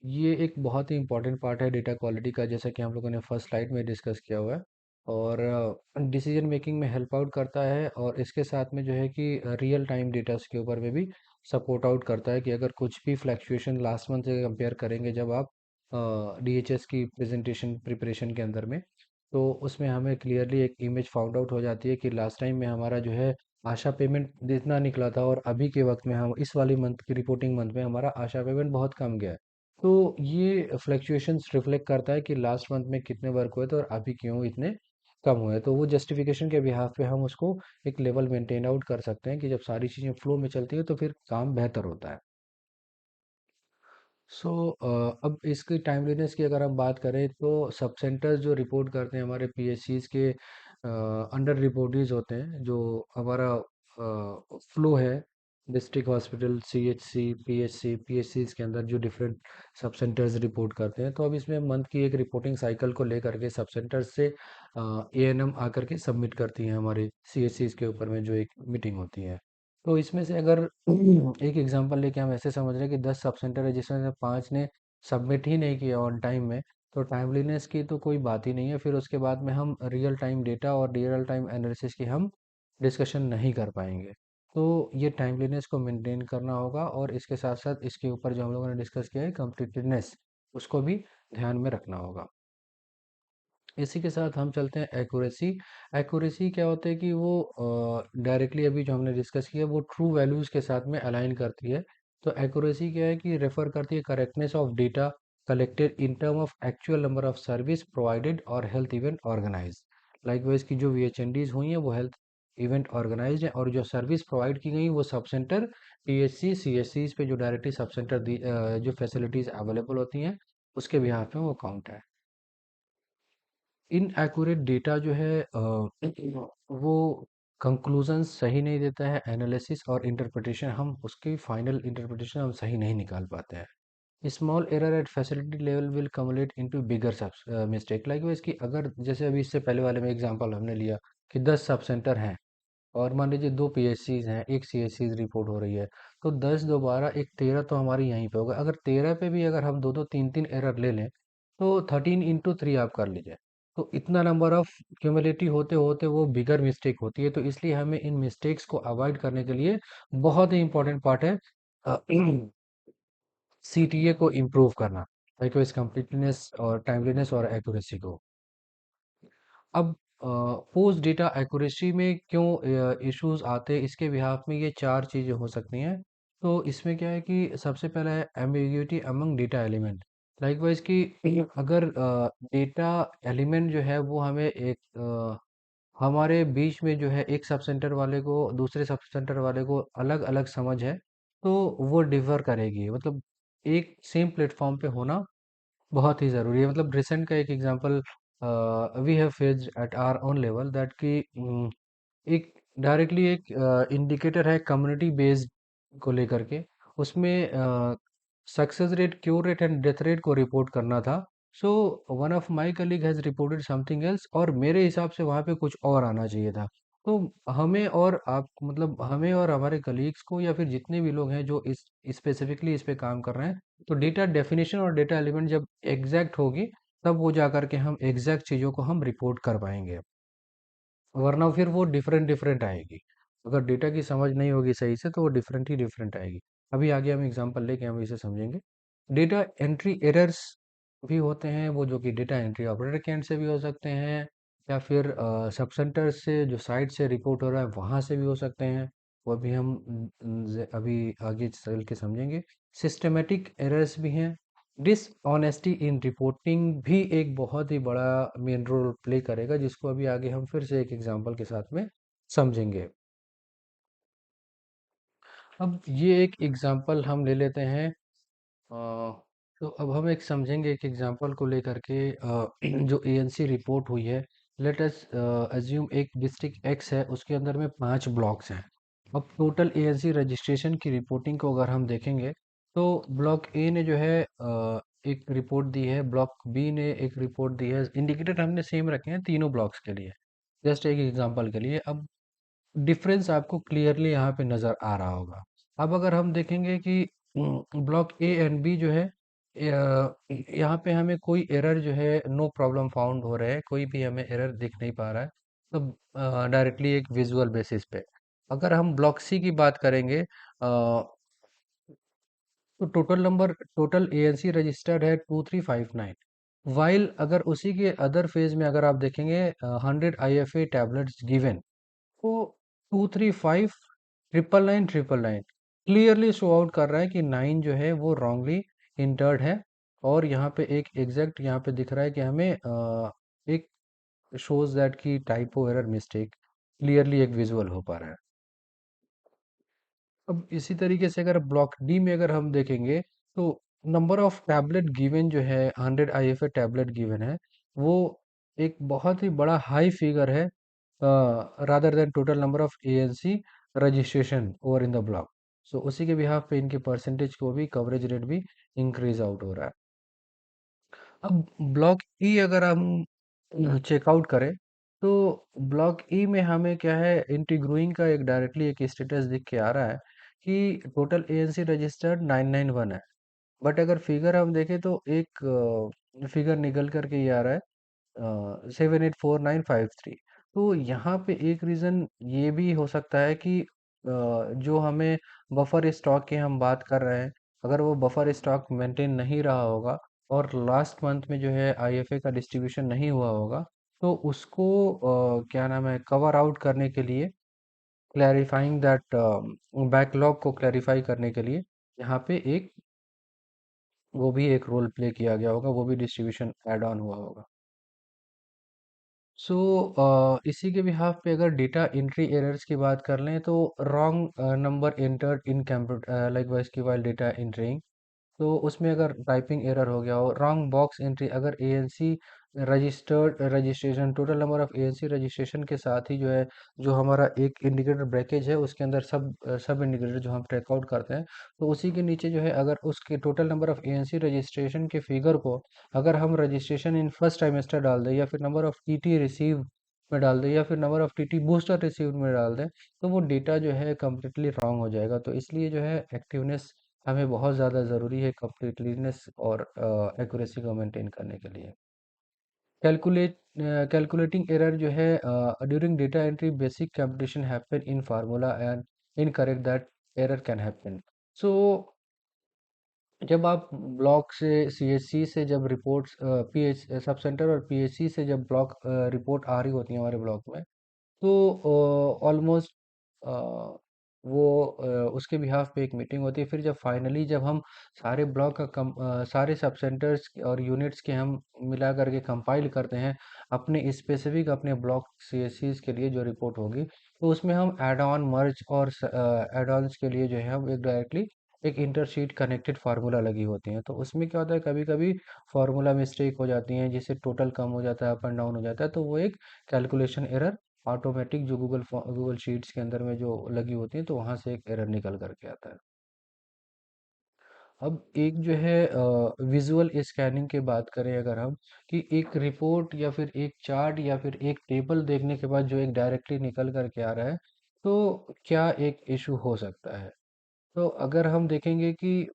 ये एक बहुत ही इंपॉर्टेंट पार्ट है डेटा क्वालिटी का, जैसा कि हम लोगों ने फर्स्ट स्लाइड में डिस्कस किया हुआ है। और डिसीजन मेकिंग में हेल्प आउट करता है, और इसके साथ में जो है कि रियल टाइम डेटास के ऊपर में भी सपोर्ट आउट करता है, कि अगर कुछ भी फ्लैक्चुएशन लास्ट मंथ से कंपेयर करेंगे जब आप डीएचएस की प्रेजेंटेशन प्रिपरेशन के अंदर में, तो उसमें हमें क्लियरली एक इमेज फाउंड आउट हो जाती है कि लास्ट टाइम में हमारा जो है आशा पेमेंट जितना निकला था, और अभी के वक्त में हम इस वाली मंथ की रिपोर्टिंग मंथ में हमारा आशा पेमेंट बहुत कम गया है। तो ये फ्लक्चुएशंस रिफ्लेक्ट करता है कि लास्ट मंथ में कितने वर्क हुए थे और अभी क्यों इतने कम हुए, तो वो जस्टिफिकेशन के बिहाफ पे हम उसको एक लेवल मेंटेन आउट कर सकते हैं, कि जब सारी चीज़ें फ्लो में चलती है तो फिर काम बेहतर होता है। सो अब इसकी टाइमलीनेस की अगर हम बात करें, तो सब सेंटर्स जो रिपोर्ट करते हैं हमारे पीएचसीज के अंडर रिपोर्टीज होते हैं, जो हमारा फ्लो है district hospital, CHC, PHC, PHCs के अंदर जो डिफरेंट सब सेंटर्स रिपोर्ट करते हैं। तो अब इसमें मंथ की एक रिपोर्टिंग साइकिल को लेकर के सब सेंटर्स से एएनएम आकर के सबमिट करती हैं हमारे सीएचसीज के ऊपर में, जो एक मीटिंग होती है। तो इसमें से अगर एक एग्जांपल लेके हम ऐसे समझ रहे हैं कि 10 सब सेंटर है जिसमें से 5 ने सबमिट ही नहीं किया ऑन टाइम में, तो टाइमलीनेस की तो कोई बात ही नहीं है। फिर उसके बाद में हम रियल टाइम डेटा और रियल टाइम एनालिसिस की हम डिस्कशन नहीं कर पाएंगे। तो ये टाइमलीनेस को मेंटेन करना होगा, और इसके साथ साथ इसके ऊपर जो हम लोगों ने डिस्कस किया है कंप्लीटनेस, उसको भी ध्यान में रखना होगा। इसी के साथ हम चलते हैं एक्यूरेसी। एक्यूरेसी क्या होता है कि वो डायरेक्टली अभी जो हमने डिस्कस किया वो ट्रू वैल्यूज़ के साथ में अलाइन करती है। तो एक्यूरेसी क्या है कि रेफर करती है correctness of data collected in term of actual number of service provided और हेल्थ इवेंट ऑर्गेनाइज। लाइकवाइज की जो वीएचएनडीज हुई हैं वो हेल्थ इवेंट ऑर्गेनाइज्ड है, और जो सर्विस प्रोवाइड की गई वो सब सेंटर पीएचसी सीएचसी पे जो डायरेक्टली सब सेंटर जो फैसिलिटीज़ अवेलेबल होती हैं उसके बिहाफ में वो काउंट है। इनएक्यूरेट डेटा जो है वो कंक्लूजन सही नहीं देता है, एनालिसिस और इंटरप्रिटेशन हम उसकी फाइनल इंटरप्रिटेशन हम सही नहीं निकाल पाते हैं। Small error at facility level will cumulate into bigger mistake. Like कि अगर जैसे अभी इससे पहले वाले में एग्जांपल हमने लिया कि 10 सब सेंटर हैं, और मान लीजिए 2 पीएचसीज हैं, एक सीएचसीज रिपोर्ट हो रही है, तो 10 दो 12 एक 13 तो हमारी यहीं पे होगा। अगर 13 पे भी अगर हम दो दो तीन तीन एरर ले लें, तो 13 into 3 आप कर लीजिए, तो इतना नंबर ऑफ क्यूमुलेटिव होते होते वो बिगर मिस्टेक होती है। तो इसलिए हमें इन मिस्टेक्स को अवॉइड करने के लिए बहुत ही इंपॉर्टेंट पार्ट है सीटीए को इम्प्रूव करना, लाइक इस कंप्लीटनेस और टाइमलीनेस और एक्यूरेसी को। अब पोस्ट डेटा एक्यूरेसी में क्यों इश्यूज आते हैं, इसके बिहाफ में ये चार चीज़ें हो सकती हैं। तो इसमें क्या है कि सबसे पहला है ambiguity among data element. Likewise कि अगर डेटा एलिमेंट जो है वो हमें एक हमारे बीच में जो है एक सब सेंटर वाले को दूसरे सब सेंटर वाले को अलग अलग समझ है, तो वो डिफर करेगी। मतलब एक सेम प्लेटफॉर्म पे होना बहुत ही ज़रूरी है। मतलब रिसेंट का एक example we have faced at our own level that कि एक डायरेक्टली एक इंडिकेटर है कम्युनिटी बेस्ड को लेकर के, उसमें success rate, cure rate and death rate को रिपोर्ट करना था। So one of my colleague has reported something else, और मेरे हिसाब से वहाँ पे कुछ और आना चाहिए था। तो हमें और आप मतलब हमें और हमारे कलीग्स को या फिर जितने भी लोग हैं जो इस स्पेसिफिकली इस पे काम कर रहे हैं, तो डेटा डेफिनेशन और डेटा एलिमेंट जब एग्जैक्ट होगी, तब वो जा करके हम एग्जैक्ट चीज़ों को हम रिपोर्ट कर पाएंगे, वरना फिर वो डिफरेंट डिफरेंट आएगी। अगर डेटा की समझ नहीं होगी सही से तो वो डिफरेंट ही डिफरेंट आएगी। अभी आगे हम एग्जांपल लेके हम इसे समझेंगे। डेटा एंट्री एरर्स भी होते हैं, वो जो कि डेटा एंट्री ऑपरेटर के एंड से भी हो सकते हैं, या फिर सब सेंटर से जो साइट से रिपोर्ट हो रहा है वहाँ से भी हो सकते हैं। वो भी हम अभी आगे चल के समझेंगे। सिस्टमेटिक एरर्स भी हैं। डिसऑनेस्टी इन रिपोर्टिंग भी एक बहुत ही बड़ा मेन रोल प्ले करेगा, जिसको अभी आगे हम फिर से एक एग्जांपल के साथ में समझेंगे। अब ये एक एग्जांपल हम ले लेते हैं। तो अब हम एक समझेंगे एक एग्जांपल को लेकर के, जो एएनसी रिपोर्ट हुई है। लेट अस अज्यूम एक डिस्ट्रिक्ट एक्स है, उसके अंदर में 5 ब्लॉक्स हैं। अब टोटल एएनसी रजिस्ट्रेशन की रिपोर्टिंग को अगर हम देखेंगे, तो ब्लॉक ए ने जो है एक रिपोर्ट दी है, ब्लॉक बी ने एक रिपोर्ट दी है। इंडिकेटर हमने सेम रखे हैं तीनों ब्लॉक्स के लिए, जस्ट एक एग्जांपल के लिए। अब डिफरेंस आपको क्लियरली यहाँ पे नज़र आ रहा होगा। अब अगर हम देखेंगे कि ब्लॉक ए एंड बी जो है, यहाँ पे हमें कोई एरर जो है, नो प्रॉब्लम फाउंड हो रहा है, कोई भी हमें एरर दिख नहीं पा रहा है। तो डायरेक्टली एक विजुअल बेसिस पे अगर हम ब्लॉक सी की बात करेंगे, तो टोटल एएनसी रजिस्टर्ड है 2359। वाइल अगर उसी के अदर फेज में अगर आप देखेंगे, 100 IFA टैबलेट्स गिवन, तो 235 999 क्लियरली शो आउट कर रहा है कि 9 जो है वो रॉन्गली इंटर्ड है। और यहाँ पे एक एग्जैक्ट यहाँ पे दिख रहा है कि हमें एक शोज दैट की टाइपो एरर मिस्टेक क्लियरली एक विजुअल हो पा रहा है। अब इसी तरीके से अगर ब्लॉक डी में अगर हम देखेंगे, तो नंबर ऑफ टैबलेट गिवन जो है, 100 IFA टैबलेट गिवन है, वो एक बहुत ही बड़ा हाई फिगर है, rather than total number of ANC registration over in the block. So उसी के बिहाफ पे इनके परसेंटेज को भी, कवरेज रेट भी इंक्रीज आउट हो रहा है। अब ब्लॉक ई अगर हम चेकआउट करें, तो ब्लॉक ई में हमें क्या है, एंटी ग्रोइंग का एक डायरेक्टली एक स्टेटस दिख के आ रहा है कि टोटल एएनसी रजिस्टर्ड 991 है। बट अगर फिगर हम देखें तो एक फिगर निकल करके ये आ रहा है 784953। तो यहाँ पे एक रीज़न ये भी हो सकता है कि जो हमें बफर स्टॉक की हम बात कर रहे हैं, अगर वो बफर स्टॉक मेंटेन नहीं रहा होगा और लास्ट मंथ में जो है आईएफए का डिस्ट्रीब्यूशन नहीं हुआ होगा, तो उसको क्या नाम है, कवर आउट करने के लिए, क्लैरिफाइंग दैट बैकलॉग को क्लैरिफाई करने के लिए, यहाँ पे एक वो भी एक रोल प्ले किया गया होगा, वो भी डिस्ट्रीब्यूशन ऐड ऑन हुआ होगा। सो इसी के बिहाफ पे अगर डेटा एंट्री एरर्स की बात कर लें, तो wrong number entered in computer like wise की वाइल डेटा एंटरिंग, तो उसमें अगर टाइपिंग एरर हो गया हो, रॉन्ग बॉक्स एंट्री, अगर ANC registered registration, total number of ANC registration के साथ ही जो है, जो हमारा एक इंडिकेटर ब्रेकेज है उसके अंदर सब इंडिकेटर जो हम ट्रैक आउट करते हैं, तो उसी के नीचे जो है, अगर उसके total number of ANC registration के फिगर को अगर हम रजिस्ट्रेशन इन फर्स्ट टाइमेस्टर डाल दें, या फिर नंबर ऑफ टीटी रिसीव में डाल दें, या फिर number of TT booster receive में डाल दें, तो वो डेटा जो है कम्प्लीटली रॉन्ग हो जाएगा। तो इसलिए जो है एक्टिवनेस हमें बहुत ज़्यादा ज़रूरी है, कंप्लीटलीनेस और एक्यूरेसी को मेंटेन करने के लिए। कैलकुलेटिंग एरर जो है, during data entry basic computation happen in formula and incorrect that error can happen. So जब आप ब्लॉक से सीएचसी से जब रिपोर्ट्स, पीएच सब सेंटर और पीएचसी से जब ब्लॉक रिपोर्ट आ रही होती है हमारे ब्लॉक में, तो ऑलमोस्ट वो उसके बिहाफ पे एक मीटिंग होती है। फिर जब फाइनली जब हम सारे ब्लॉक का सारे सब सेंटर्स और यूनिट्स के हम मिला करके कंपाइल करते हैं अपने स्पेसिफिक अपने ब्लॉक सीएससीज के लिए जो रिपोर्ट होगी, तो उसमें हम ऐड ऑन मर्ज और ऐड ऑन्स के लिए जो है हम एक डायरेक्टली एक इंटरशीट कनेक्टेड फार्मूला लगी होती हैं। तो उसमें क्या होता है, कभी कभी फार्मूला मिस्टेक हो जाती हैं, जिससे टोटल कम हो जाता है, अप एंड डाउन हो जाता है, तो वो एक कैलकुलेशन एरर ऑटोमेटिक जो गूगल शीट्स के अंदर में जो लगी होती है, तो वहाँ से एक एरर निकल करके आता है। अब एक जो है विजुअल स्कैनिंग की बात करें अगर हम, कि एक रिपोर्ट या फिर एक चार्ट या फिर एक टेबल देखने के बाद जो एक डायरेक्टली निकल कर के आ रहा है, तो क्या एक इशू हो सकता है। तो अगर हम देखेंगे कि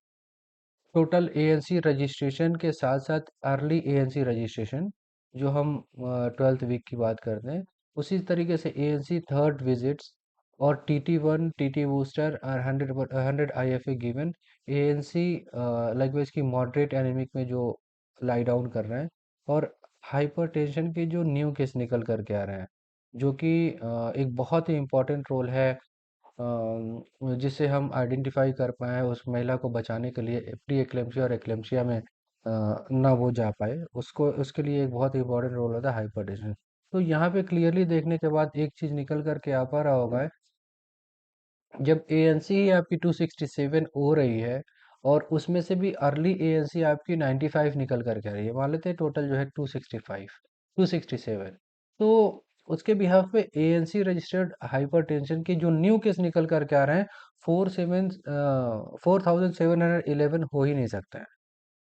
टोटल एएनसी रजिस्ट्रेशन के साथ साथ अर्ली एएनसी रजिस्ट्रेशन, जो हम 12th वीक की बात करते हैं, उसी तरीके से एएनसी थर्ड विजिट्स और TT1 TT बूस्टर और 100 IFA गिवन, एएनसी लाइकवाइज की मॉडरेट एनीमिक में जो लाई डाउन कर रहे हैं, और हाइपरटेंशन के जो न्यू केस निकल करके आ रहे हैं, जो कि एक बहुत ही इम्पोर्टेंट रोल है जिससे हम आइडेंटिफाई कर पाएँ उस महिला को बचाने के लिए प्री एक्लेम्पसिया और एक्लेम्पसिया में ना वो जा पाए, उसको उसके लिए एक बहुत इंपॉर्टेंट रोल होता है हाइपरटेंशन। तो यहाँ पे क्लियरली देखने के बाद एक चीज़ निकल कर के आ पा रहा होगा, जब एएनसी आपकी 267 हो रही है और उसमें से भी अर्ली एएनसी आपकी 95 निकल कर के आ रही है, मान लेते हैं टोटल जो है 265 267, तो उसके बिहाफ पे एएनसी रजिस्टर्ड हाइपरटेंशन के जो न्यू केस निकल कर के आ रहे हैं 4711 हो ही नहीं सकता है।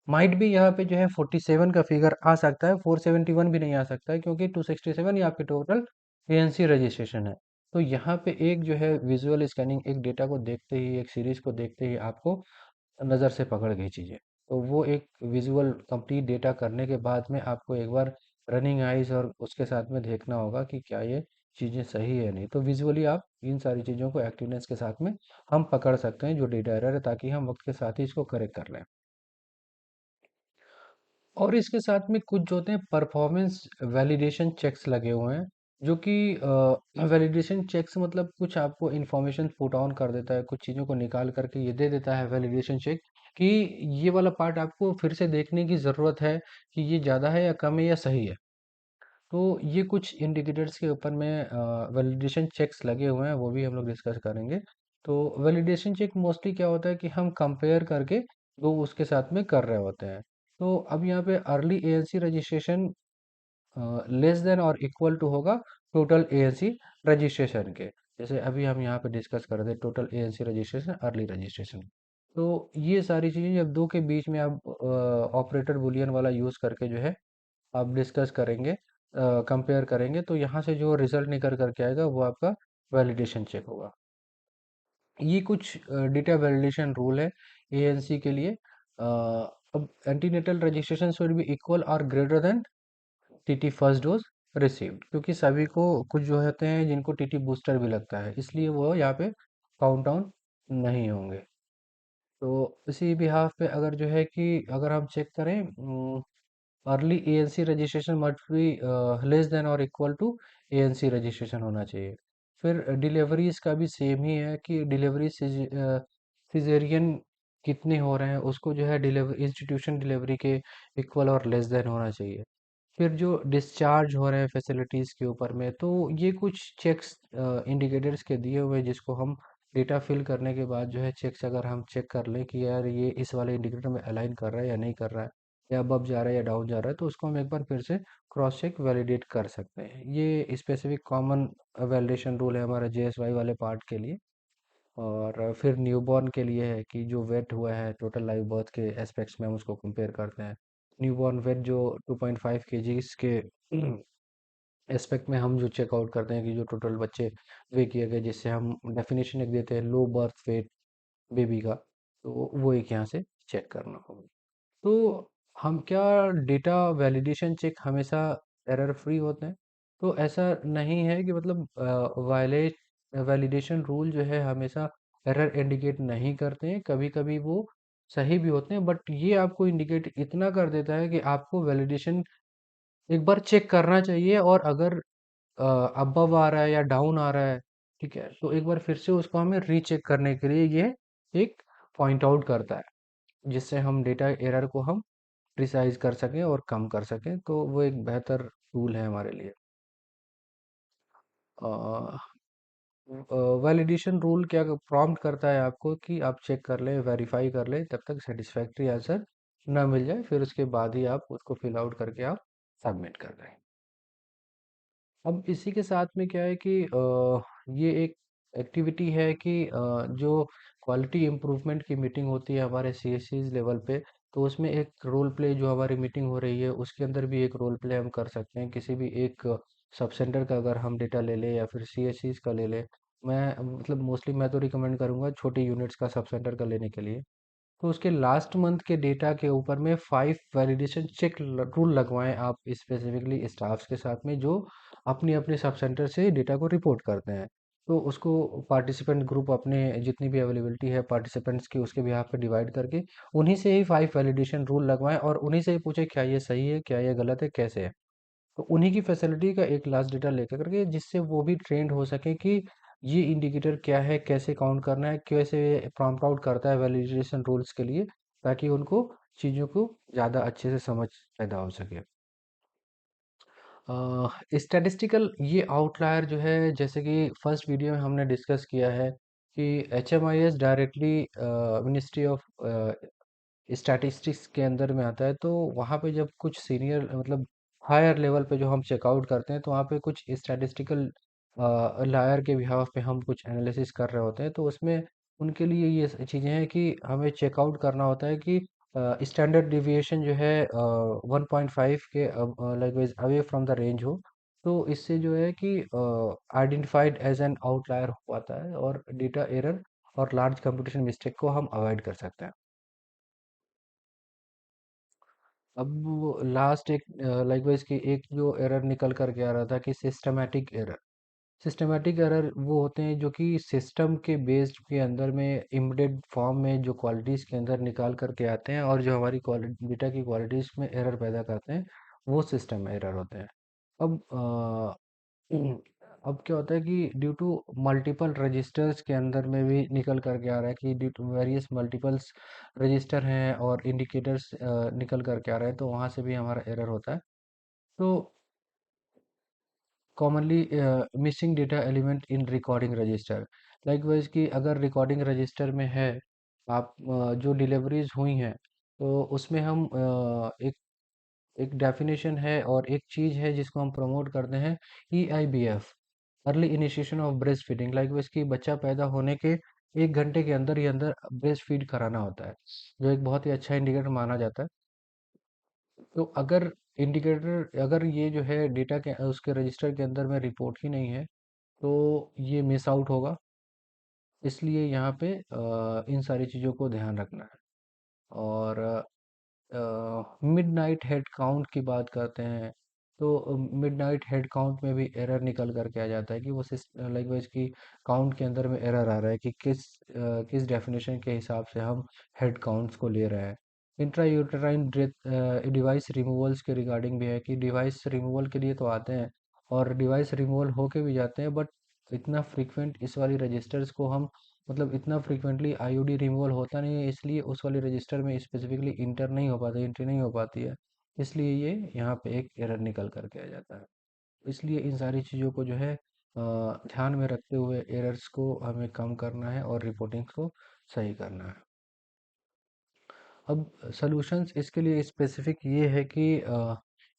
माइट भी यहाँ पे जो है 47 का फिगर आ सकता है, 471 भी नहीं आ सकता है, क्योंकि 267 ही आपके टोटल एएनसी रजिस्ट्रेशन है। तो यहाँ पे एक जो है विजुअल स्कैनिंग, एक डेटा को देखते ही, एक सीरीज को देखते ही आपको नज़र से पकड़ गई चीज़ें। तो वो एक विजुअल कंप्लीट डेटा करने के बाद में आपको एक बार रनिंग आइज और उसके साथ में देखना होगा कि क्या ये चीज़ें सही है नहीं। तो विजुअली आप इन सारी चीज़ों को एक्टिवनेस के साथ में हम पकड़ सकते हैं जो डेटा एरर है, ताकि हम वक्त के साथ ही इसको करेक्ट कर लें। और इसके साथ में कुछ जो होते हैं परफॉर्मेंस वैलिडेशन चेक्स लगे हुए हैं, जो कि वैलिडेशन चेक्स मतलब कुछ आपको इन्फॉर्मेशन पुट ऑन कर देता है, कुछ चीज़ों को निकाल करके ये दे देता है वैलिडेशन चेक, कि ये वाला पार्ट आपको फिर से देखने की ज़रूरत है कि ये ज़्यादा है या कम है या सही है। तो ये कुछ इंडिकेटर्स के ऊपर में वैलिडेशन चेक्स लगे हुए हैं, वो भी हम लोग डिस्कस करेंगे। तो वैलिडेशन चेक मोस्टली क्या होता है कि हम कंपेयर करके दो उसके साथ में कर रहे होते हैं। तो अब यहाँ पे early ANC registration less than और इक्वल टू होगा टोटल एएनसी रजिस्ट्रेशन के। जैसे अभी हम यहाँ पे डिस्कस कर रहे थे total ANC registration, early registration. तो ये सारी चीज़ें जब दो के बीच में आप ऑपरेटर बुलियन वाला यूज़ करके जो है आप डिस्कस करेंगे, कंपेयर करेंगे, तो यहाँ से जो रिजल्ट निकल करके आएगा वो आपका वैलिडेशन चेक होगा। ये कुछ डेटा वैलिडेशन रूल है एएनसी के लिए। अब antenatal registration should be equal और greater than TT first dose received, क्योंकि सभी को कुछ जो होते हैं जिनको टीटी बूस्टर भी लगता है, इसलिए वो यहाँ पे काउंट डाउन नहीं होंगे। तो इसी बिहाफ पे अगर जो है कि अगर हम चेक करें, early ANC registration must be less than और इक्वल टू एएनसी रजिस्ट्रेशन होना चाहिए। फिर डिलीवरीज का भी सेम ही है कि डिलीवरी सिजेरियन कितने हो रहे हैं, उसको जो है डिलीवरी इंस्टीट्यूशन डिलीवरी के इक्वल और लेस देन होना चाहिए। फिर जो डिस्चार्ज हो रहे हैं फैसिलिटीज़ के ऊपर में, तो ये कुछ चेक्स इंडिकेटर्स के दिए हुए हैं, जिसको हम डेटा फिल करने के बाद जो है चेक्स अगर हम चेक कर लें कि यार ये इस वाले इंडिकेटर में अलाइन कर रहा है या नहीं कर रहा है, या अबव जा रहा है या डाउन जा रहा है, तो उसको हम एक बार फिर से क्रॉस चेक वैलिडेट कर सकते हैं। ये स्पेसिफिक कॉमन वैलिडेशन रूल है हमारे JSY वाले पार्ट के लिए। और फिर न्यूबॉर्न के लिए है कि जो वेट हुआ है टोटल लाइव बर्थ के एस्पेक्ट्स में हम उसको कंपेयर करते हैं। न्यूबॉर्न वेट जो 2.5 केजीज के एस्पेक्ट में हम जो चेकआउट करते हैं कि जो टोटल बच्चे वे किए गए, जिससे हम डेफिनेशन एक देते हैं लो बर्थ वेट बेबी का, तो वो एक यहाँ से चेक करना होगा। तो हम क्या डेटा वैलिडेशन चेक हमेशा एरर फ्री होते हैं? तो ऐसा नहीं है कि मतलब वायलेट वैलिडेशन रूल जो है हमेशा एरर इंडिकेट नहीं करते हैं, कभी कभी वो सही भी होते हैं, बट ये आपको इंडिकेट इतना कर देता है कि आपको वैलिडेशन एक बार चेक करना चाहिए, और अगर अबव आ रहा है या डाउन आ रहा है, ठीक है, तो एक बार फिर से उसको हमें रीचेक करने के लिए ये एक पॉइंट आउट करता है, जिससे हम डेटा एरर को हम प्रिसाइज कर सकें और कम कर सकें, तो वो एक बेहतर टूल है हमारे लिए। वैलिडेशन रूल क्या प्रॉम्प्ट करता है आपको कि आप चेक कर लें, वेरीफाई कर लें, तब तक सेटिस्फैक्ट्री आंसर ना मिल जाए, फिर उसके बाद ही आप उसको फिल आउट करके आप सबमिट कर दें। अब इसी के साथ में क्या है कि ये एक एक्टिविटी है कि जो क्वालिटी इम्प्रूवमेंट की मीटिंग होती है हमारे सीएससीज लेवल पे, तो उसमें एक रोल प्ले जो हमारी मीटिंग हो रही है उसके अंदर भी एक रोल प्ले हम कर सकते हैं। किसी भी एक सब सेंटर का अगर हम डेटा ले लें या फिर सीएससीज का ले लें, मैं मतलब मोस्टली मैं तो रिकमेंड करूंगा छोटी यूनिट्स का सब सेंटर का लेने के लिए। तो उसके लास्ट मंथ के डेटा के ऊपर में 5 वैलिडेशन चेक रूल लगवाएं आप स्पेसिफिकली स्टाफ्स के साथ में, जो अपनी अपने सब सेंटर से डेटा को रिपोर्ट करते हैं। तो उसको पार्टिसिपेंट ग्रुप अपने जितनी भी अवेलेबिलिटी है पार्टिसिपेंट्स की उसके बिहाफ पे डिवाइड करके उन्हीं से ही 5 वैलिडेशन रूल लगवाएं और उन्हीं से ही पूछे क्या ये सही है, क्या ये गलत है, कैसे है। तो उन्हीं की फैसिलिटी का एक लास्ट डेटा लेकर करके जिससे वो भी ट्रेंड हो सके कि ये इंडिकेटर क्या है, कैसे काउंट करना है, कैसे प्रॉम्प्ट आउट करता है वैलिडेशन रूल्स के लिए, ताकि उनको चीज़ों को ज़्यादा अच्छे से समझ पैदा हो सके। स्टैटिस्टिकल ये आउटलायर जो है, जैसे कि फर्स्ट वीडियो में हमने डिस्कस किया है कि H M I S directly ministry of statistics के अंदर में आता है। तो वहाँ पे जब कुछ सीनियर मतलब हायर लेवल पे जो हम चेकआउट करते हैं तो वहाँ पे कुछ स्टैटिस्टिकल लायर के बिहाफ पे हम कुछ एनालिसिस कर रहे होते हैं। तो उसमें उनके लिए ये चीज़ें हैं कि हमें चेकआउट करना होता है कि स्टैंडर्ड डिविएशन जो है 1.5 के like away from the range हो। तो इससे जो है कि आइडेंटिफाइड एज एन आउटलायर हो पाता है और डेटा एरर और लार्ज कंप्यूटेशन मिस्टेक को हम अवॉइड कर सकते हैं। अब लास्ट एक लाइकवाइज की एक जो एरर निकल कर के आ रहा था कि सिस्टमैटिक एरर। सिस्टमैटिक एरर वो होते हैं जो कि सिस्टम के बेस्ड के अंदर में इम्बेडेड फॉर्म में जो क्वालिटीज़ के अंदर निकाल करके आते हैं और जो हमारी क्वालिटी डेटा की क्वालिटीज़ में एरर पैदा करते हैं, वो सिस्टम एरर होते हैं। अब अब क्या होता है कि ड्यू टू मल्टीपल रजिस्टर्स के अंदर में भी निकल करके आ रहा है कि due to various multiples register हैं और इंडिकेटर्स निकल करके आ रहे हैं, तो वहाँ से भी हमारा एरर होता है। तो commonly missing data element in recording register, likewise कि अगर रिकॉर्डिंग रजिस्टर में है आप जो डिलीवरीज हुई हैं तो उसमें हम एक एक डेफिनेशन है और एक चीज़ है जिसको हम प्रमोट करते हैं, E I B F, early initiation of breast feeding. Like इसकी बच्चा पैदा होने के 1 घंटे के अंदर ही अंदर ब्रेस्ट फीड कराना होता है, जो एक बहुत ही अच्छा इंडिकेटर माना जाता है। तो अगर इंडिकेटर अगर ये जो है डेटा के उसके रजिस्टर के अंदर में रिपोर्ट ही नहीं है तो ये मिस आउट होगा। इसलिए यहाँ पे इन सारी चीज़ों को ध्यान रखना है। और मिडनाइट हेड काउंट की बात करते हैं तो मिडनाइट हेड काउंट में भी एरर निकल करके आ जाता है कि वो लाइक वाइज की काउंट के अंदर में एरर आ रहा है कि किस डेफिनेशन के हिसाब से हम हेड काउंट्स को ले रहे हैं। इंट्रा यूटेराइन डिवाइस रिमूवल्स के रिगार्डिंग भी है कि डिवाइस रिमूवल के लिए तो आते हैं और डिवाइस रिमूवल होके भी जाते हैं, बट इतना फ्रीक्वेंट इस वाली रजिस्टर्स को हम मतलब इतना फ्रीक्वेंटली आईओडी रिमूवल होता नहीं है, इसलिए उस वाले रजिस्टर में स्पेसिफिकली इंटर नहीं हो पाता, एंट्री नहीं हो पाती है। इसलिए ये यहाँ पे एक एरर निकल करके आ जाता है। इसलिए इन सारी चीज़ों को जो है ध्यान में रखते हुए एरर्स को हमें कम करना है और रिपोर्टिंग को सही करना है। अब सॉल्यूशंस इसके लिए स्पेसिफिक ये है कि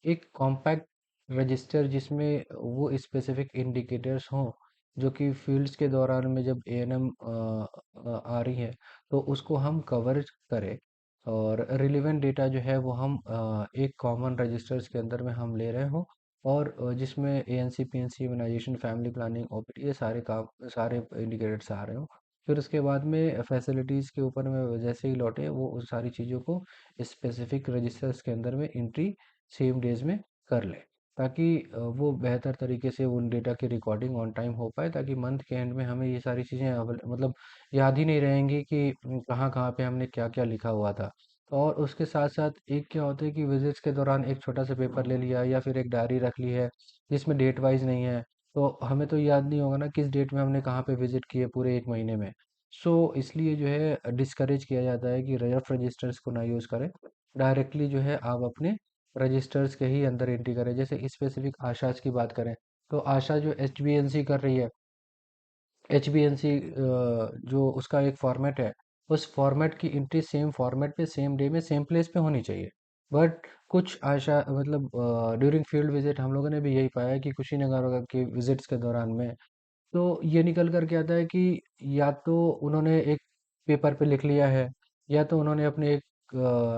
एक कॉम्पैक्ट रजिस्टर जिसमें वो स्पेसिफिक इंडिकेटर्स हों जो कि फील्ड्स के दौरान में जब एएनएम आ रही है तो उसको हम कवर करें, और रिलेवेंट डेटा जो है वो हम एक कॉमन रजिस्टर्स के अंदर में हम ले रहे हों, और जिसमें ANC PNC immunisation family planning OPD ये सारे काम सारे इंडिकेटर्स आ रहे हों। फिर उसके बाद में फैसिलिटीज़ के ऊपर में जैसे ही लौटे वो उस सारी चीज़ों को स्पेसिफिक रजिस्टर्स के अंदर में एंट्री सेम डेज में कर ले, ताकि वो बेहतर तरीके से उन डेटा की रिकॉर्डिंग ऑन टाइम हो पाए, ताकि मंथ के एंड में हमें ये सारी चीज़ें मतलब याद ही नहीं रहेंगी कि कहाँ कहाँ पे हमने क्या क्या लिखा हुआ था। और उसके साथ साथ एक क्या होता है कि विजिट्स के दौरान एक छोटा सा पेपर ले लिया या फिर एक डायरी रख ली है जिसमें डेट वाइज नहीं है, तो हमें तो याद नहीं होगा ना किस डेट में हमने कहाँ पे विजिट किए पूरे 1 महीने में। सो इसलिए जो है डिस्करेज किया जाता है कि रफ रजिस्टर्स को ना यूज़ करें। डायरेक्टली जो है आप अपने रजिस्टर्स के ही अंदर एंट्री करें। जैसे स्पेसिफिक आशाज की बात करें तो आशा जो एच बी एन सी कर रही है, एच बी एन सी जो उसका एक फॉर्मेट है, उस फॉर्मेट की एंट्री सेम फॉर्मेट पे सेम डे में सेम प्लेस पे होनी चाहिए। बट कुछ आशा मतलब ड्यूरिंग फील्ड विजिट हम लोगों ने भी यही पाया कि कुशीनगर के विजिट्स के दौरान में तो ये निकल कर के आता है कि या तो उन्होंने एक पेपर पे लिख लिया है, या तो उन्होंने अपने एक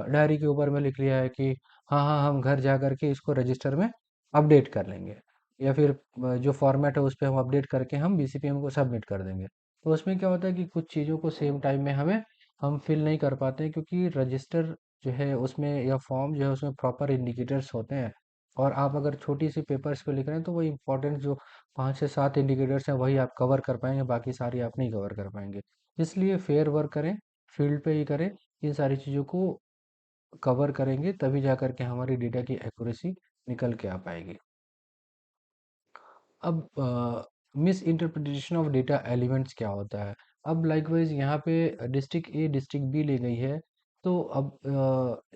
डायरी के ऊपर में लिख लिया है कि हाँ हाँ हम घर जा करके इसको रजिस्टर में अपडेट कर लेंगे, या फिर जो फॉर्मेट है उस पर हम अपडेट करके हम बीसीपीएम को सबमिट कर देंगे। तो उसमें क्या होता है कि कुछ चीज़ों को सेम टाइम में हम फिल नहीं कर पाते हैं, क्योंकि रजिस्टर जो है उसमें या फॉर्म जो है उसमें प्रॉपर इंडिकेटर्स होते हैं। और आप अगर छोटी सी पेपर्स पे लिख रहे हैं तो वो इम्पोर्टेंट जो 5 से 7 इंडिकेटर्स हैं वही आप कवर कर पाएंगे, बाकी सारी आप नहीं कवर कर पाएंगे। इसलिए फेयर वर्क करें, फील्ड पे ही करें, इन सारी चीज़ों को कवर करेंगे तभी जा करके हमारी डेटा की एक्यूरेसी निकल के आ पाएगी। अब miss interpretation of data elements क्या होता है? अब लाइकवाइज यहाँ पे डिस्ट्रिक्ट ए डिस्ट्रिक्ट बी ली गई है, तो अब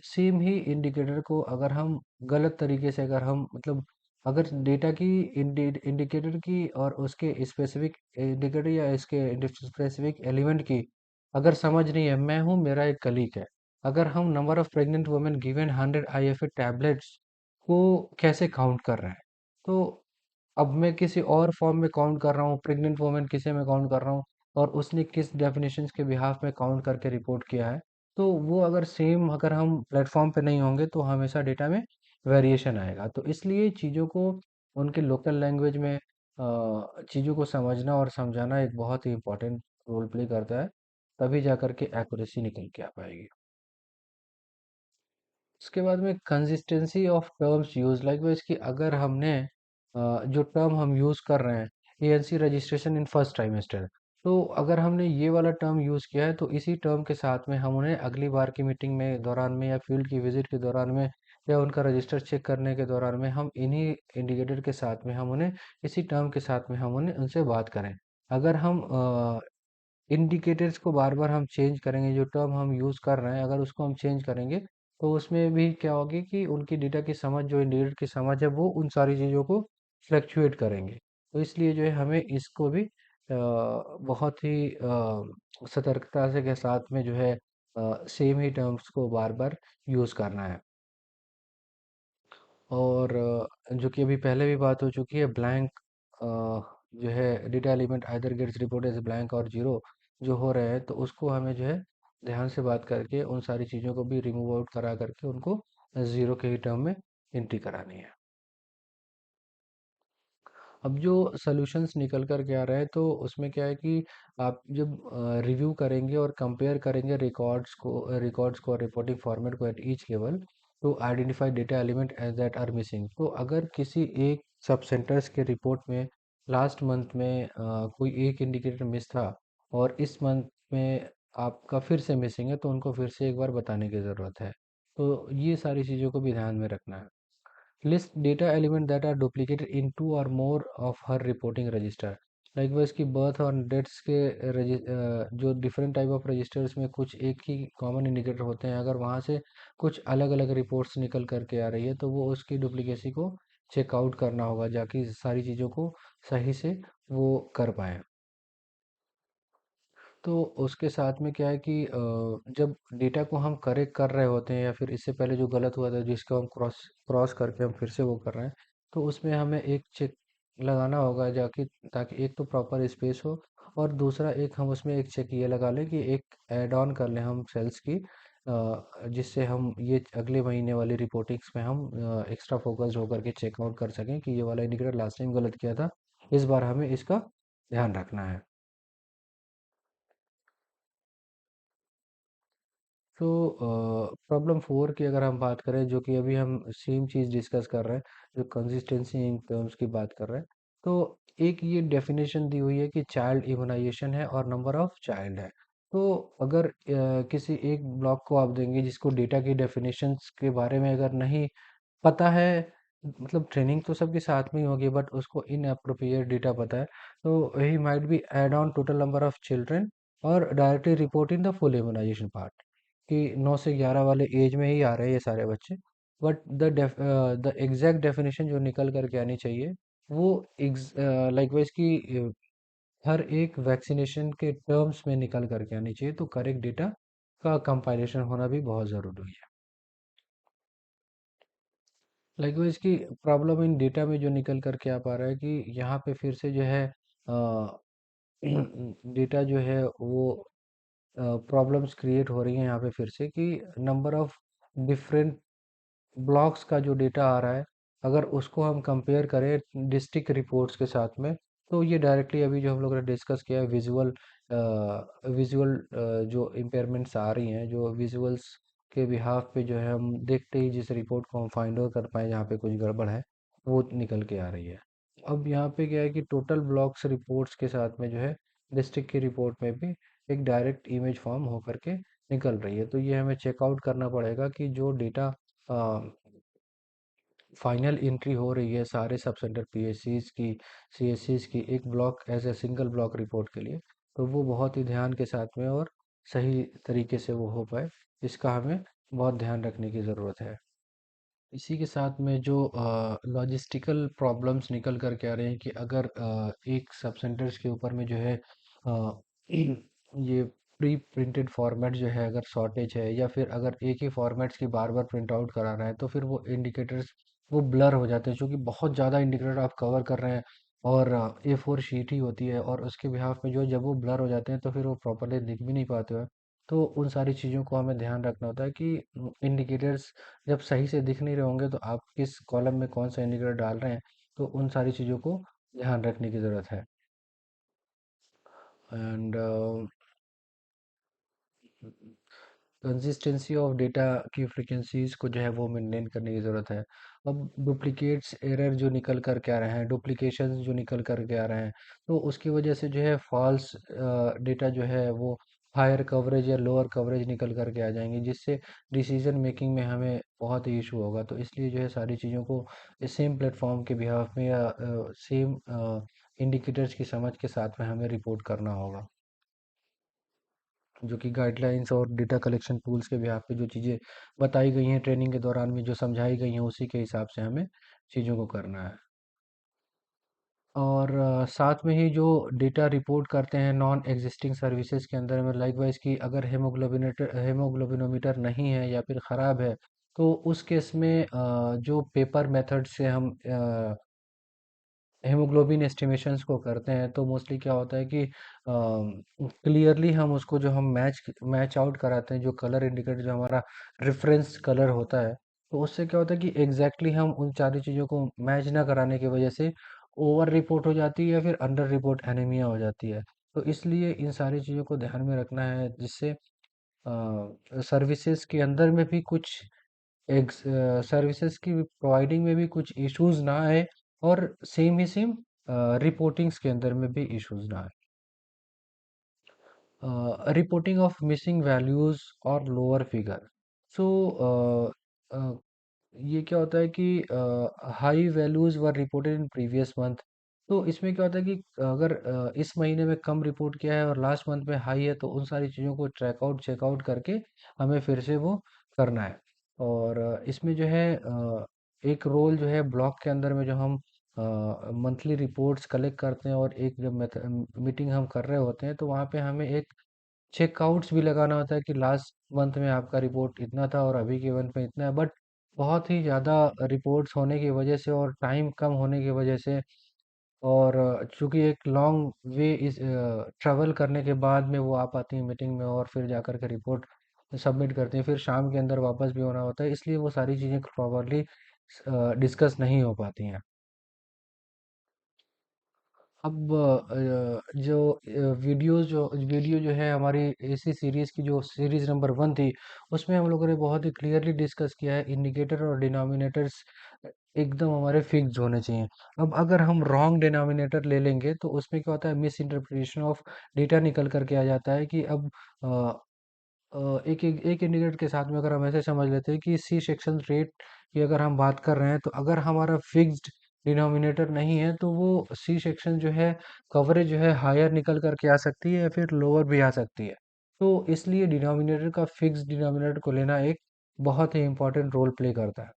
सेम ही इंडिकेटर को अगर हम गलत तरीके से अगर हम मतलब अगर डेटा की इंडिकेटर की और उसके स्पेसिफिक इंडिकेटर या इसके स्पेसिफिक एलिमेंट की अगर समझ नहीं है, मैं हूँ मेरा एक कलीग है, अगर हम number of pregnant women given 100 IFA tablets को कैसे काउंट कर रहे हैं, तो अब मैं किसी और फॉर्म में काउंट कर रहा हूँ, प्रेग्नेंट वुमेन किसे में काउंट कर रहा हूँ, और उसने किस डेफिनेशंस के बिहाफ में काउंट करके रिपोर्ट किया है, तो वो अगर सेम अगर हम प्लेटफॉर्म पे नहीं होंगे तो हमेशा डेटा में वेरिएशन आएगा। तो इसलिए चीज़ों को उनके लोकल लैंग्वेज में चीज़ों को समझना और समझाना एक बहुत ही इंपॉर्टेंट रोल प्ले करता है, तभी जा करके एक्यूरेसी निकल के आ पाएगी। उसके बाद में consistency of terms use, like wise कि अगर हमने जो टर्म हम यूज़ कर रहे हैं, ANC registration in first trimester, तो अगर हमने ये वाला टर्म यूज़ किया है तो इसी टर्म के साथ में हम उन्हें अगली बार की मीटिंग में दौरान में या फील्ड की विजिट के दौरान में या उनका रजिस्टर चेक करने के दौरान में हम इन्हीं इंडिकेटर के साथ में हम उन्हें इसी टर्म के साथ में हम उन्हें उनसे बात करें। अगर हम इंडिकेटर्स को बार बार हम चेंज करेंगे, जो टर्म हम यूज़ कर रहे हैं अगर उसको हम चेंज करेंगे, तो उसमें भी क्या होगी कि उनकी डेटा की समझ जो इंडिकेटर की समझ है वो उन सारी चीज़ों को फ्लक्चुएट करेंगे। तो इसलिए जो है हमें इसको भी बहुत ही सतर्कता से के साथ में जो है सेम ही टर्म्स को बार बार यूज़ करना है। और जो कि अभी पहले भी बात हो चुकी है, ब्लैंक जो है data element either gets report as blank और जीरो जो हो रहे हैं, तो उसको हमें जो है ध्यान से बात करके उन सारी चीज़ों को भी रिमूव आउट करा करके उनको ज़ीरो के ही टर्म में एंट्री करानी है। अब जो सॉल्यूशंस निकल कर के आ रहे हैं तो उसमें क्या है कि आप जब रिव्यू करेंगे और कंपेयर करेंगे रिकॉर्ड्स को और रिपोर्टिंग फॉर्मेट को एट ईच लेवल, तो identify data element as that are missing, तो अगर किसी एक सब सेंटर्स के रिपोर्ट में लास्ट मंथ में कोई एक इंडिकेटर मिस था और इस मंथ में आपका फिर से मिसिंग है, तो उनको फिर से एक बार बताने की ज़रूरत है। तो ये सारी चीज़ों को भी ध्यान में रखना है। List data element that are duplicated in two or more of her reporting register, like वो इसकी बर्थ और डेट्स के जो डिफरेंट टाइप ऑफ रजिस्टर्स में कुछ एक ही कॉमन इंडिकेटर होते हैं, अगर वहाँ से कुछ अलग अलग रिपोर्ट्स निकल करके आ रही है तो वो उसकी डुप्लीकेसी को चेकआउट करना होगा, जाकि सारी चीज़ों को सही से वो कर पाएँ। तो उसके साथ में क्या है कि जब डेटा को हम करेक्ट कर रहे होते हैं या फिर इससे पहले जो गलत हुआ था जिसको हम क्रॉस क्रॉस करके हम फिर से वो कर रहे हैं, तो उसमें हमें एक चेक लगाना होगा जाकि ताकि एक तो प्रॉपर स्पेस हो, और दूसरा एक हम उसमें एक चेक ये लगा लें कि एक ऐड ऑन कर लें हम सेल्स की, जिससे हम ये अगले महीने वाली रिपोर्टिंग्स में हम एक्स्ट्रा फोकस्ड होकर के चेकआउट कर सकें कि ये वाला इंडिकेटर लास्ट टाइम गलत किया था, इस बार हमें इसका ध्यान रखना है। तो प्रॉब्लम फोर की अगर हम बात करें, जो कि अभी हम सेम चीज़ डिस्कस कर रहे हैं, जो कंसिस्टेंसी इन टर्म्स की बात कर रहे हैं, तो एक ये डेफिनेशन दी हुई है कि चाइल्ड इम्यूनाइजेशन है और नंबर ऑफ चाइल्ड है। तो अगर किसी एक ब्लॉक को आप देंगे जिसको डेटा की डेफिनेशंस के बारे में अगर नहीं पता है, मतलब ट्रेनिंग तो सबके साथ में ही होगी बट उसको इन अप्रोप्रिएट डेटा पता है, तो ही might be add on total number of children और directly report in the full immunization part, कि 9 से 11 वाले एज में ही आ रहे हैं ये सारे बच्चे, बट द एग्जैक्ट डेफिनेशन जो निकल करके आनी चाहिए वो लाइकवाइज कि हर एक वैक्सीनेशन के टर्म्स में निकल करके आनी चाहिए, तो करेक्ट डेटा का कंपाइलेशन होना भी बहुत ज़रूरी है। लाइकवाइज की प्रॉब्लम इन डेटा में जो निकल करके आ पा रहा है कि यहाँ पे फिर से जो है डेटा जो है वो प्रॉब्लम्स क्रिएट हो रही हैं यहाँ पे फिर से कि नंबर ऑफ डिफरेंट ब्लॉक्स का जो डेटा आ रहा है, अगर उसको हम कंपेयर करें डिस्ट्रिक्ट रिपोर्ट्स के साथ में, तो ये डायरेक्टली अभी जो हम लोग ने डिस्कस किया है विजुअल विजुअल जो इम्पेयरमेंट्स आ रही हैं, जो विजुअल्स के बिहाफ पे जो है हम देखते ही जिस रिपोर्ट को हम फाइंड आउट कर पाए जहाँ पे कुछ गड़बड़ है, वो निकल के आ रही है। अब यहाँ पे क्या है कि टोटल ब्लॉक्स रिपोर्ट्स के साथ में जो है डिस्ट्रिक्ट की रिपोर्ट में भी एक डायरेक्ट इमेज फॉर्म होकर के निकल रही है। तो ये हमें चेकआउट करना पड़ेगा कि जो डेटा फाइनल एंट्री हो रही है सारे सब सेंटर पीएससीज की, सीएससीज की एक block as a single block report के लिए, तो वो बहुत ही ध्यान के साथ में और सही तरीके से वो हो पाए, इसका हमें बहुत ध्यान रखने की ज़रूरत है। इसी के साथ में जो लॉजिस्टिकल प्रॉब्लम्स निकल कर के आ रहे हैं कि अगर एक सब सेंटर्स के ऊपर में जो है अ, ये प्री प्रिंटेड फॉर्मेट जो है अगर शॉर्टेज है, या फिर अगर एक ही फॉर्मेट्स की बार बार प्रिंट आउट करा रहा है, तो फिर वो इंडिकेटर्स वो ब्लर हो जाते हैं, क्योंकि बहुत ज़्यादा इंडिकेटर आप कवर कर रहे हैं और A4 शीट ही होती है, और उसके बिहाफ में जो जब वो ब्लर हो जाते हैं तो फिर वो प्रॉपरली दिख भी नहीं पाते हैं। तो उन सारी चीज़ों को हमें ध्यान रखना होता है कि इंडिकेटर्स जब सही से दिख नहीं रहे होंगे तो आप किस कॉलम में कौन सा इंडिकेटर डाल रहे हैं, तो उन सारी चीज़ों को ध्यान रखने की ज़रूरत है। एंड कंसिस्टेंसी ऑफ डेटा की फ्रिक्वेंसीज को जो है वो मेंटेन करने की ज़रूरत है। अब डुप्लीकेट्स एरर जो निकल कर के आ रहे हैं, डुप्लीकेशंस जो निकल कर के आ रहे हैं, तो उसकी वजह से जो है फॉल्स डेटा जो है वो हायर कवरेज या लोअर कवरेज निकल कर के आ जाएंगे, जिससे डिसीजन मेकिंग में हमें बहुत ही इशू होगा। तो इसलिए जो है सारी चीज़ों को सेम प्लेटफॉर्म के बिहाफ में या सेम इंडिकेटर्स की समझ के साथ में हमें रिपोर्ट करना होगा, जो कि गाइडलाइंस और डेटा कलेक्शन टूल्स के बिहाफ पे जो चीज़ें बताई गई हैं ट्रेनिंग के दौरान में, जो समझाई गई हैं, उसी के हिसाब से हमें चीज़ों को करना है। और साथ में ही जो डेटा रिपोर्ट करते हैं नॉन एग्जिस्टिंग सर्विसेज के अंदर में, लाइकवाइज कि अगर हेमोग्लोबिनोमीटर नहीं है या फिर ख़राब है, तो उस केस में जो पेपर मेथड से हम हेमोग्लोबिन एस्टिमेशंस को करते हैं, तो मोस्टली क्या होता है कि क्लियरली हम उसको जो हम मैच आउट कराते हैं, जो कलर इंडिकेटर जो हमारा रेफरेंस कलर होता है, तो उससे क्या होता है कि एग्जैक्टली हम उन सारी चीज़ों को मैच ना कराने की वजह से ओवर रिपोर्ट हो जाती है या फिर अंडर रिपोर्ट एनीमिया हो जाती है। तो इसलिए इन सारी चीज़ों को ध्यान में रखना है, जिससे सर्विसेज के अंदर में भी कुछ एक सर्विसेज की प्रोवाइडिंग में भी कुछ इश्यूज ना आए, और सेम ही सेम रिपोर्टिंग्स के अंदर में भी इश्यूज ना आए। रिपोर्टिंग ऑफ मिसिंग वैल्यूज और लोअर फिगर। सो ये क्या होता है कि high values were reported in previous month. तो इसमें क्या होता है कि अगर इस महीने में कम रिपोर्ट किया है और लास्ट मंथ में हाई है, तो उन सारी चीज़ों को ट्रैक आउट चेकआउट करके हमें फिर से वो करना है। और इसमें जो है एक रोल जो है ब्लॉक के अंदर में, जो हम मंथली रिपोर्ट्स कलेक्ट करते हैं और एक जब मीटिंग हम कर रहे होते हैं, तो वहाँ पे हमें एक चेकआउट्स भी लगाना होता है कि लास्ट मंथ में आपका रिपोर्ट इतना था और अभी के मंथ में इतना है। बट बहुत ही ज़्यादा रिपोर्ट्स होने की वजह से और टाइम कम होने की वजह से, और चूंकि एक लॉन्ग वे इस ट्रैवल करने के बाद में वो आ पाती हैं मीटिंग में, और फिर जाकर के रिपोर्ट सबमिट करती हैं, फिर शाम के अंदर वापस भी होना होता है, इसलिए वो सारी चीज़ें प्रॉपरली डिस्कस नहीं हो पाती हैं। अब जो वीडियो जो है हमारी इसी सीरीज़ की, जो सीरीज़ नंबर 1 थी, उसमें हम लोगों ने बहुत ही क्लियरली डिस्कस किया है इंडिकेटर और डिनोमिनेटर्स एकदम हमारे फिक्स्ड होने चाहिए। अब अगर हम रॉन्ग डिनोमिनेटर ले लेंगे, तो उसमें क्या होता है, मिस इंटरप्रिटेशन ऑफ डेटा निकल करके आ जाता है कि अब एक इंडिकेटर के साथ में अगर हम ऐसे समझ लेते हैं कि सी सेक्शन रेट की अगर हम बात कर रहे हैं, तो अगर हमारा फिक्स्ड डिनोमिनेटर नहीं है, तो वो सी सेक्शन जो है कवरेज जो है हायर निकल करके आ सकती है या फिर लोअर भी आ सकती है। तो इसलिए डिनोमिनेटर का फिक्स्ड डिनोमिनेटर को लेना एक बहुत ही इंपॉर्टेंट रोल प्ले करता है।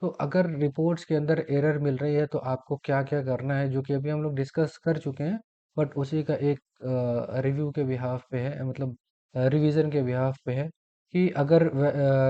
तो अगर रिपोर्ट्स के अंदर एरर मिल रही है, तो आपको क्या क्या करना है, जो कि अभी हम लोग डिस्कस कर चुके हैं, बट उसी का एक रिव्यू के बिहाफ पे है, मतलब रिवीजन के बिहाफ पे है, कि अगर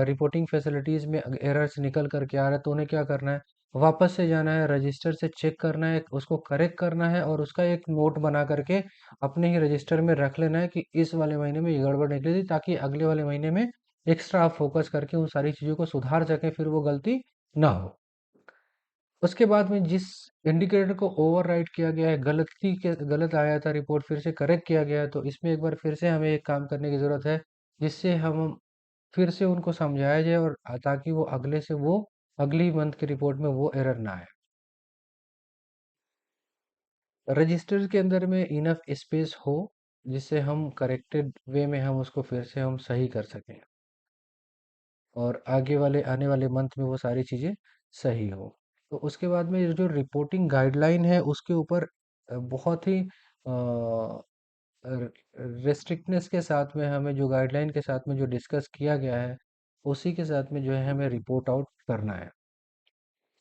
रिपोर्टिंग फैसिलिटीज़ में एरर्स निकल करके आ रहा है, तो उन्हें क्या करना है। वापस से जाना है, रजिस्टर से चेक करना है, उसको करेक्ट करना है और उसका एक नोट बना करके अपने ही रजिस्टर में रख लेना है कि इस वाले महीने में ये गड़बड़ निकली थी, ताकि अगले वाले महीने में एक्स्ट्रा आप फोकस करके उन सारी चीज़ों को सुधार सकें, फिर वो गलती ना हो। उसके बाद में जिस इंडिकेटर को ओवरराइड किया गया है, गलत आया था रिपोर्ट, फिर से करेक्ट किया गया है, तो इसमें एक बार फिर से हमें एक काम करने की ज़रूरत है, जिससे हम फिर से उनको समझाया जाए और ताकि वो अगली मंथ की रिपोर्ट में वो एरर ना आए। रजिस्टर के अंदर में इनफ स्पेस हो, जिससे हम करेक्टेड वे में हम उसको फिर से हम सही कर सकें और आने वाले मंथ में वो सारी चीज़ें सही हो। तो उसके बाद में जो रिपोर्टिंग गाइडलाइन है उसके ऊपर बहुत ही रेस्ट्रिक्टनेस के साथ में हमें जो गाइडलाइन के साथ में जो डिस्कस किया गया है, उसी के साथ में जो है हमें रिपोर्ट आउट करना है।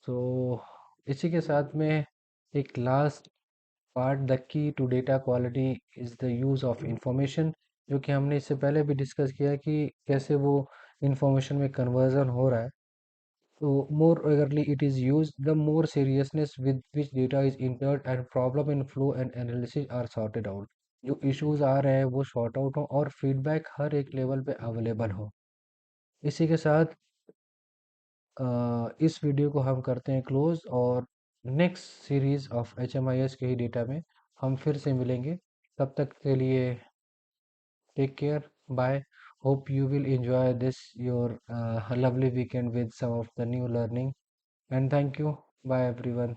तो इसी के साथ में एक last part, the key to data quality is the use of information, जो कि हमने इससे पहले भी डिस्कस किया है कि कैसे वो इंफॉर्मेशन में कन्वर्जन हो रहा है। तो more regularly it is used, the more seriousness with which data is entered and problem in flow and analysis are sorted out। जो इश्यूज आ रहे हैं वो सॉर्ट आउट हो और फीडबैक हर एक लेवल पे अवेलेबल हो। इसी के साथ इस वीडियो को हम करते हैं क्लोज, और नेक्स्ट सीरीज ऑफ HMIS के ही डेटा में हम फिर से मिलेंगे। तब तक के लिए take care, bye, hope you will enjoy this your lovely weekend with some of the new learning, and thank you, bye everyone.